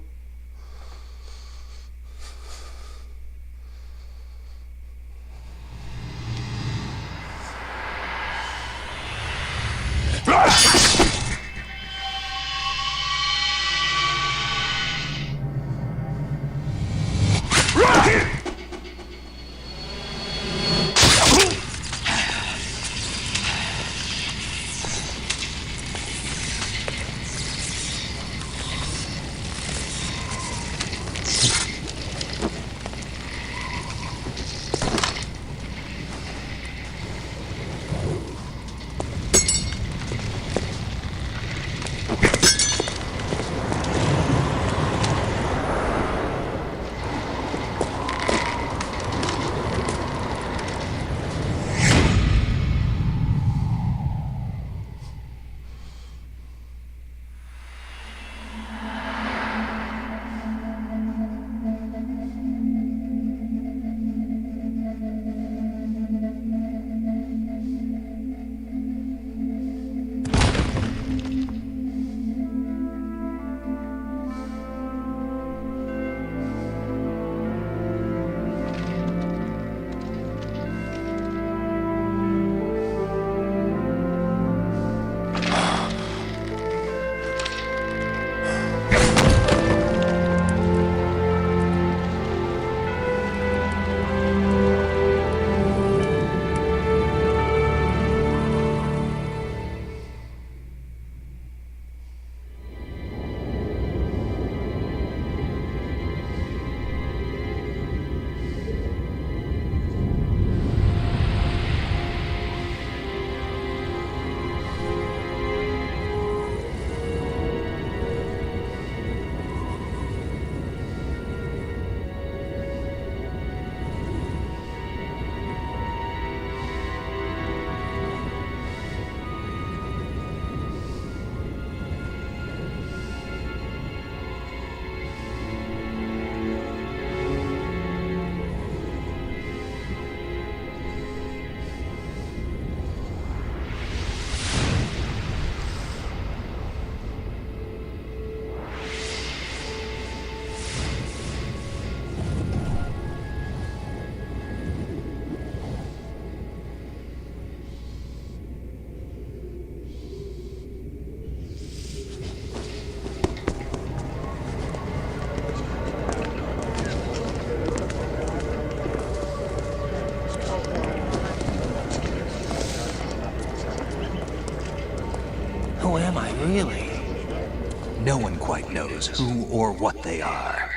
No one quite knows who or what they are.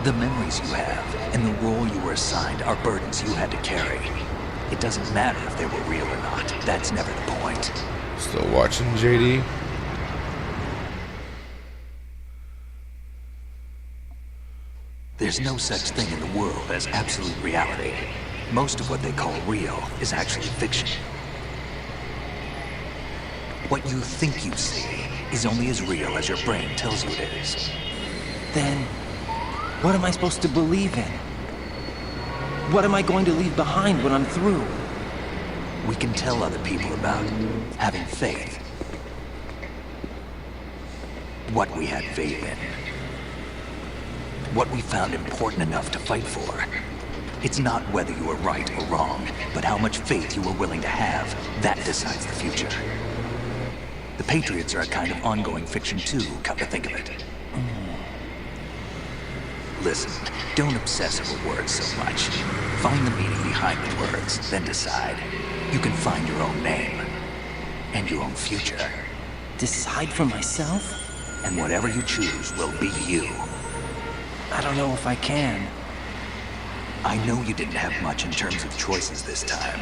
The memories you have and the role you were assigned are burdens you had to carry. It doesn't matter if they were real or not. That's never the point. Still watching JD? There's no such thing in the world as absolute reality. Most of what they call real is actually fiction. What you think you see is only as real as your brain tells you it is. Then, what am I supposed to believe in? What am I going to leave behind when I'm through? We can tell other people about having faith. What we had faith in. What we found important enough to fight for. It's not whether you were right or wrong, but how much faith you were willing to have. That decides the future. The Patriots are a kind of ongoing fiction too, come to think of it. Listen, don't obsess over words so much. Find the meaning behind the words, then decide. You can find your own name. And your own future. Decide for myself? And whatever you choose will be you. I don't know if I can. I know you didn't have much in terms of choices this time.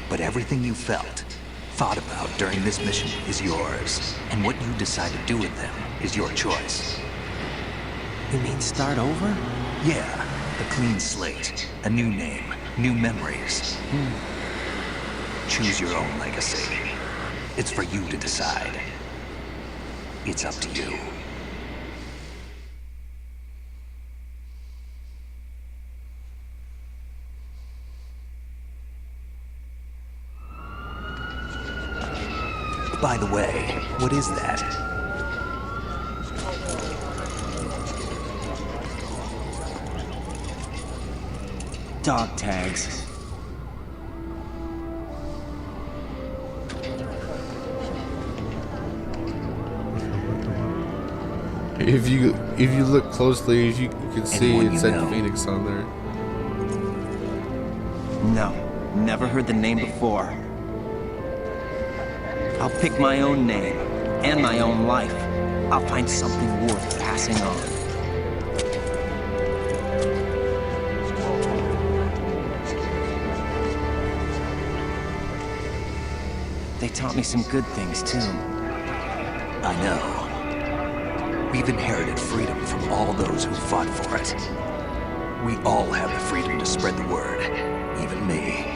But everything you felt, thought about during this mission is yours. And what you decide to do with them is your choice. You mean start over? Yeah, a clean slate, a new name, new memories. Choose your own legacy. It's for you to decide. It's up to you. By the way, what is that? Dog tags. If you look closely, you can see Anyone it said you know? Phoenix on there. No, never heard the name before. I'll pick my own name, and my own life. I'll find something worth passing on. They taught me some good things, too. I know. We've inherited freedom from all those who fought for it. We all have the freedom to spread the word, even me.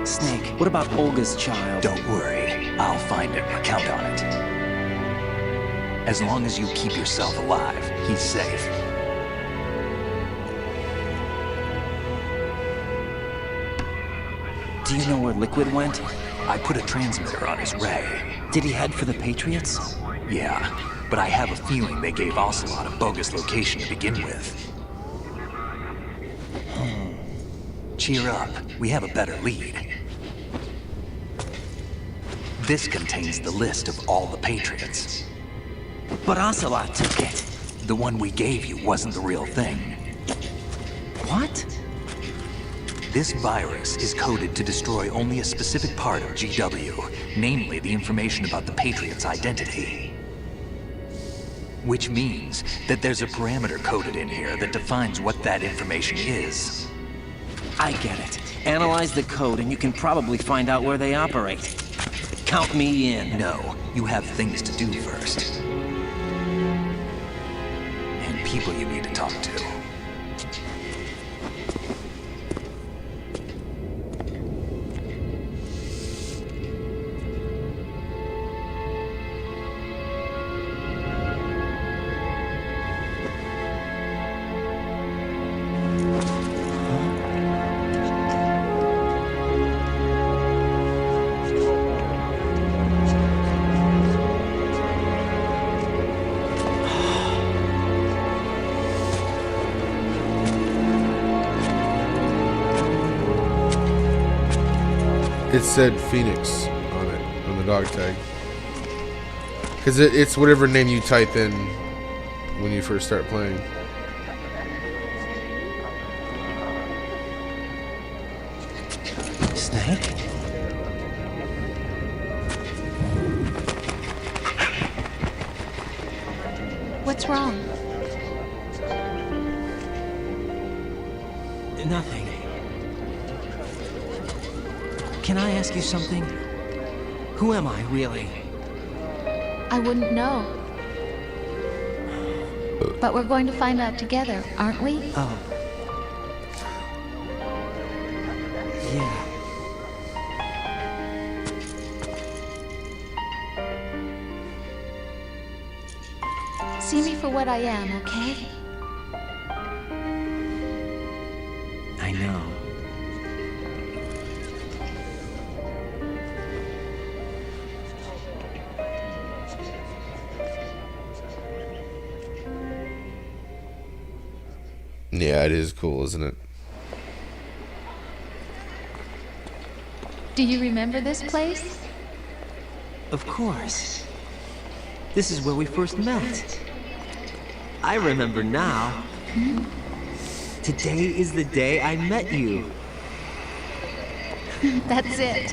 Snake, what about Olga's child? Don't worry, I'll find him. Count on it. As long as you keep yourself alive, he's safe. Do you know where Liquid went? I put a transmitter on his ray. Did he head for the Patriots? Yeah, but I have a feeling they gave Ocelot a bogus location to begin with. Cheer up, we have a better lead. This contains the list of all the Patriots. But Ocelot took it. The one we gave you wasn't the real thing. What? This virus is coded to destroy only a specific part of GW, namely the information about the Patriots' identity. Which means that there's a parameter coded in here that defines what that information is. I get it. Analyze the code and you can probably find out where they operate. Count me in. No, you have things to do first. And people you need to talk to. It said Phoenix on it, on the dog tag. Because it's whatever name you type in when you first start playing. Snake? What's wrong? Nothing. Can I ask you something? Who am I, really? I wouldn't know. But we're going to find out together, aren't we? Oh. Yeah. See me for what I am, okay? I know. Yeah, it is cool, isn't it? Do you remember this place? Of course. This is where we first met. I remember now. Today is the day I met you. That's it.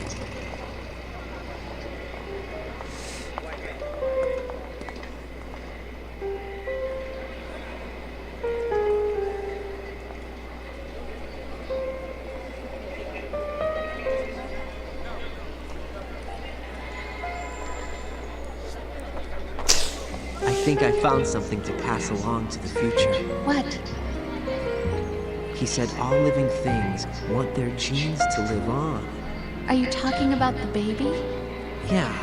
I think I found something to pass along to the future. What? He said all living things want their genes to live on. Are you talking about the baby? Yeah.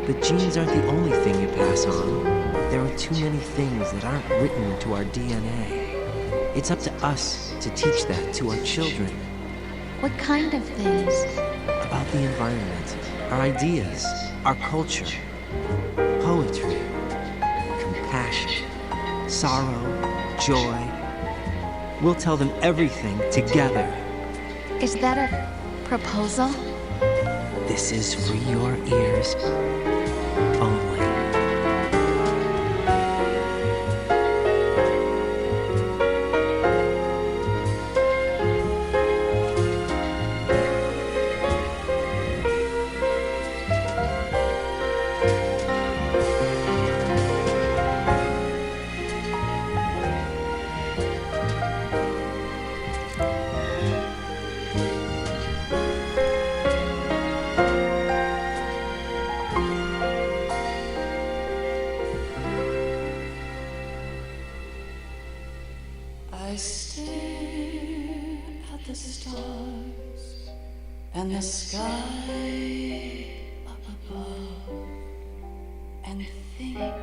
But genes aren't the only thing you pass on. There are too many things that aren't written into our DNA. It's up to us to teach that to our children. What kind of things? About the environment, our ideas, our culture, poetry, compassion, sorrow, joy. We'll tell them everything together. Is that a proposal? This is for your ears only. I stare at the stars and the sky up above and think,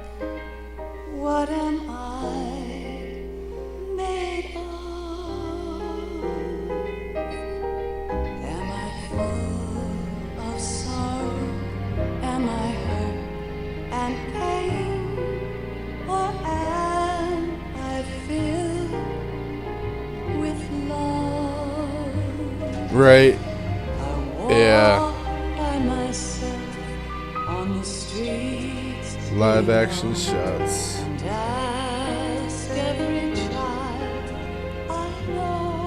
what am I made of? Am I full of sorrow? Am I hurt and pain? Or am I filled with love? Right. Yeah. By myself on the streets, Live action shots. and ask every child I know,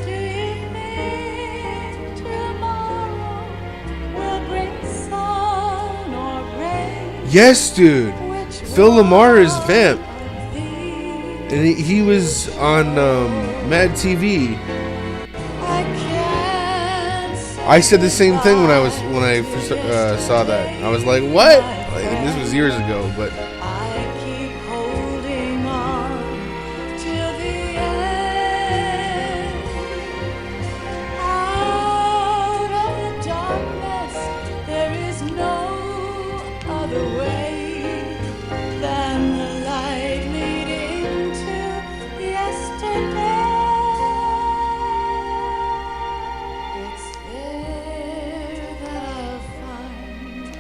do you think tomorrow will bring sun or rain? Yes, dude. Phil Lamar is Vamp. And he was on Mad TV. I said the same thing when I first saw that. I was like, "What?" Like, this was years ago, but I keep holding on till the end. Out of the darkness, there is no other way than the light leading to yesterday. It's there that I find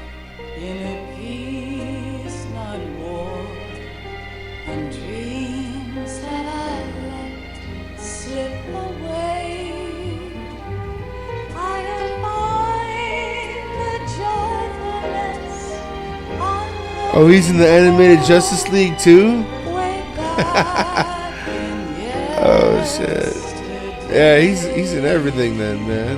inner peace, not war, and dreams that I let slip away. I find the joyfulness on oh, he's in the animated Justice League too. Oh shit! Yeah, he's in everything then, man.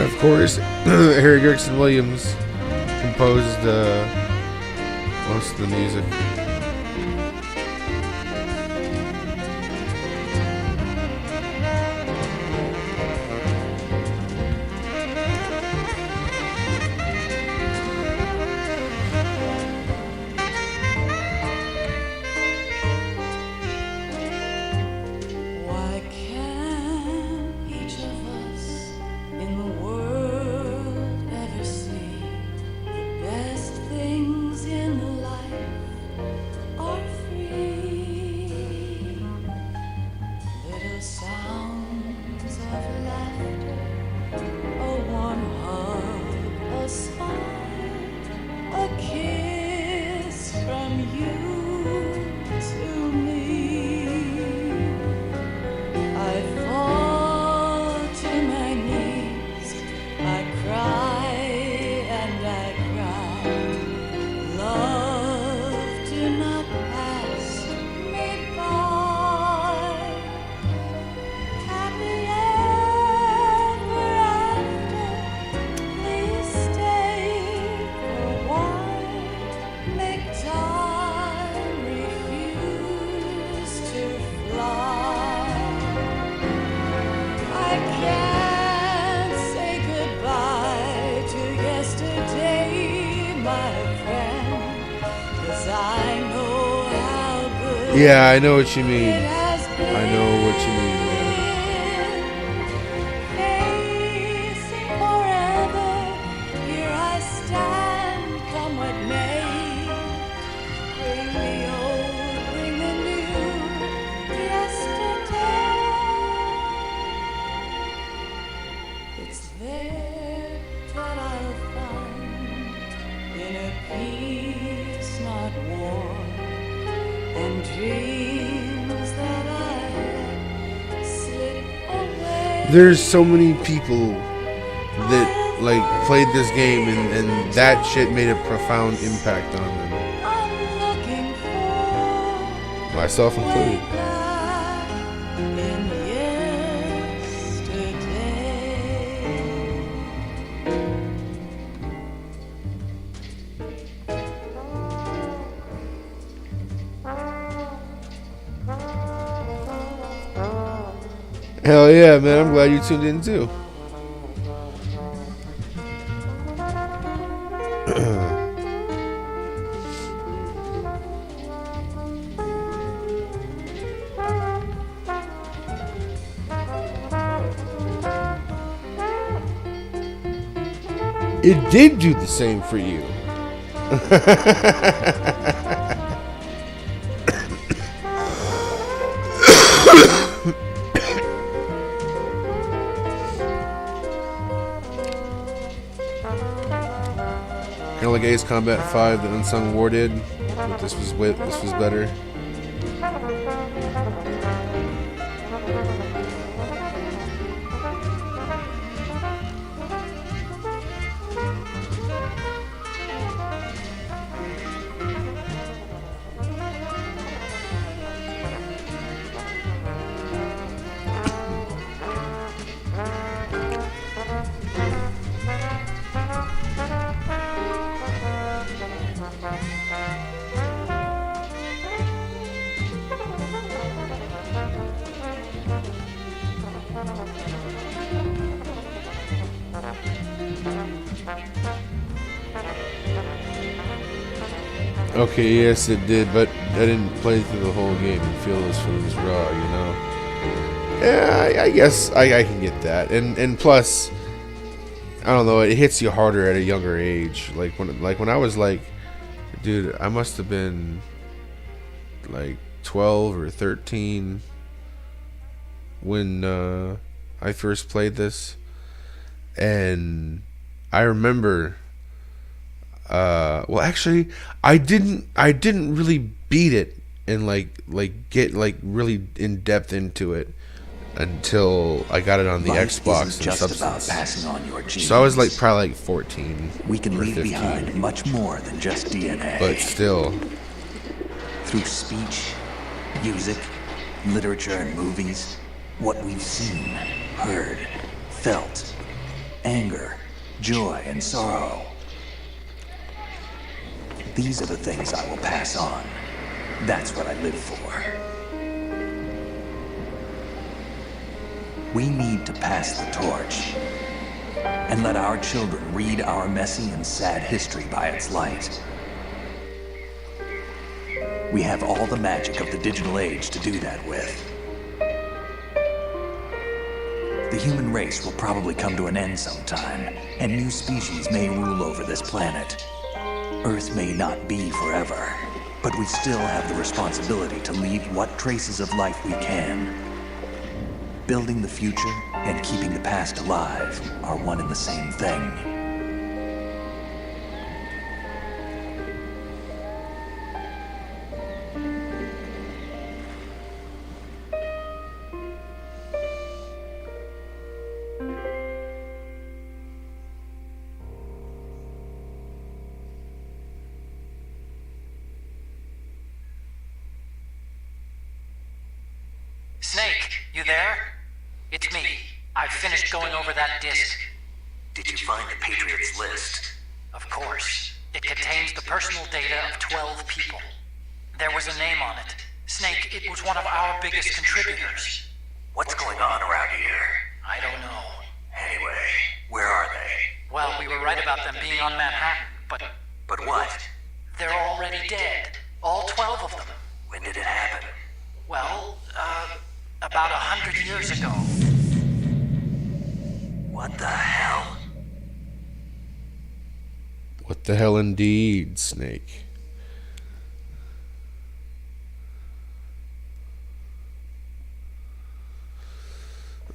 And of course, Harry Gregson Williams composed most of the music. Why can't each of us in the world ever see the best things in life are free? Little sounds of laughter, a warm hug, a smile, a kiss from you to me. I fall to my knees, I cry and I cry. Love, do not pass me by. Happy ever after, please stay for a while. Make time refuse to fly. I can't say goodbye to yesterday, my friend, 'cause I know how good Yeah, I know what you mean. it has been. I know what you mean, man. Facing forever, here I stand, come what may. Bring the old, bring the new, yesterday. It's there that I'll find, in a peace not war, and dreams that I let slip away. There's so many people that like played this game and that shit made a profound impact on them. I'm looking for Myself included. in yesterday. Hell yeah, man. I'm glad you tuned in too. It did do the same for you. Kind of like Ace Combat 5, the Unsung War did, but this was better. Okay, yes it did, but I didn't play through the whole game and feel those feelings raw, you know? Yeah, I guess I can get that. And plus, I don't know, it hits you harder at a younger age. Like when I was like, dude, I must have been like 12 or 13 when I first played this. And I remember well, actually, I didn't really beat it and like get like really in depth into it until I got it on the Xbox and just Substance. about passing on your genes. So I was like probably like 14. We can or leave 15. behind much more than just DNA. But still, through speech, music, literature, and movies, what we've seen, heard, felt, anger, joy, and sorrow. These are the things I will pass on. That's what I live for. We need to pass the torch and let our children read our messy and sad history by its light. We have all the magic of the digital age to do that with. The human race will probably come to an end sometime, and new species may rule over this planet. Earth may not be forever, but we still have the responsibility to leave what traces of life we can. Building the future and keeping the past alive are one and the same thing. Snake, you there? It's me. I've finished going over that disk. Did you find the Patriots list? Of course. It contains the personal data of 12 people. There was a name on it. Snake, it was one of our biggest contributors. What's going on around here? I don't know. Anyway, where are they? Well, we were right about them being on Manhattan, but... But what? They're already dead. All 12 of them. When did it happen? Well, about 100 years ago. What the hell? What the hell indeed, Snake.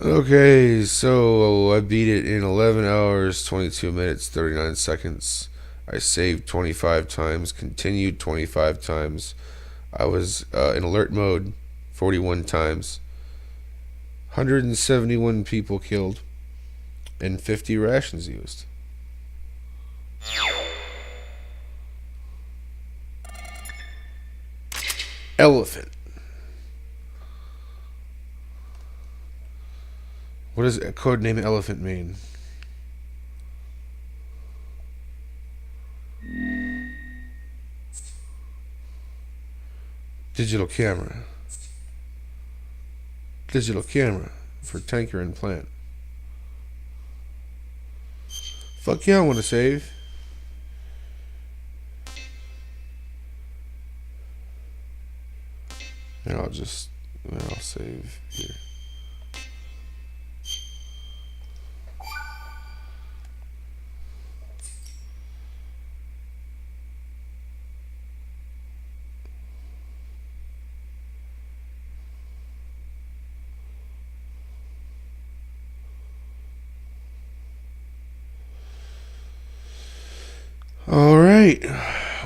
Okay, so I beat it in 11 hours, 22 minutes, 39 seconds. I saved 25 times, continued 25 times. I was in alert mode 41 times. 171 people killed and 50 rations used. Elephant. What does codename Elephant mean? Digital camera. Digital camera for tanker and plant. Fuck yeah, I want to save. And I'll save here. Alright,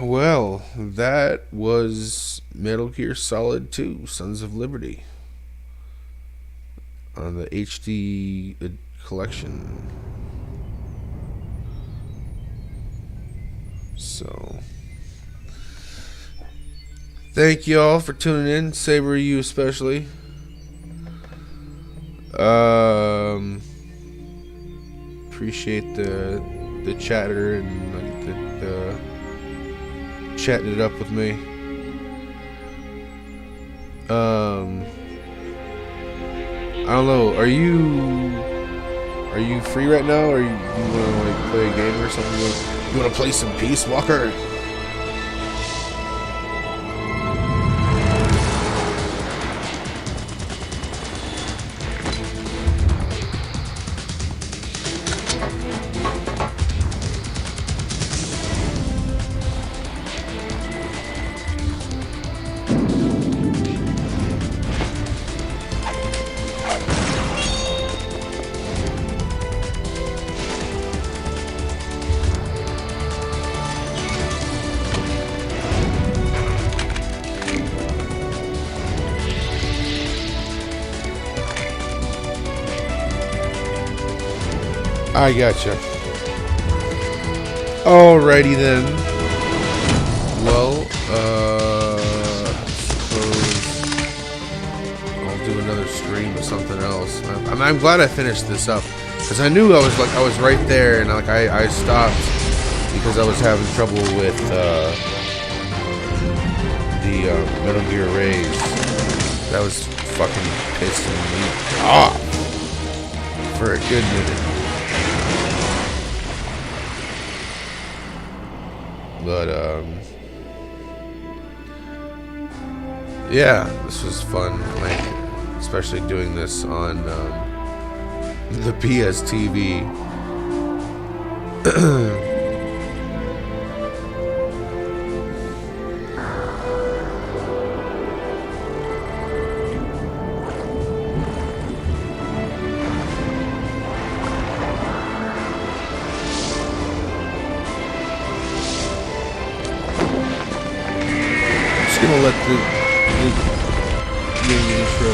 well, that was Metal Gear Solid 2, Sons of Liberty, on the HD collection. So, thank you all for tuning in, Saber, you especially. Appreciate the chatter and chatting it up with me. I don't know. Are you free right now, or you want to like play a game or something? You want to play some Peace Walker? I gotcha. Alrighty then. Well, suppose I'll do another stream of something else. I'm glad I finished this up, because I knew I was right there, and like I stopped because I was having trouble with the Metal Gear Rays. That was fucking pissing me off for a good minute. But yeah, this was fun, like especially doing this on the PSTV. Just gonna let the intro.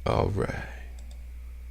All right.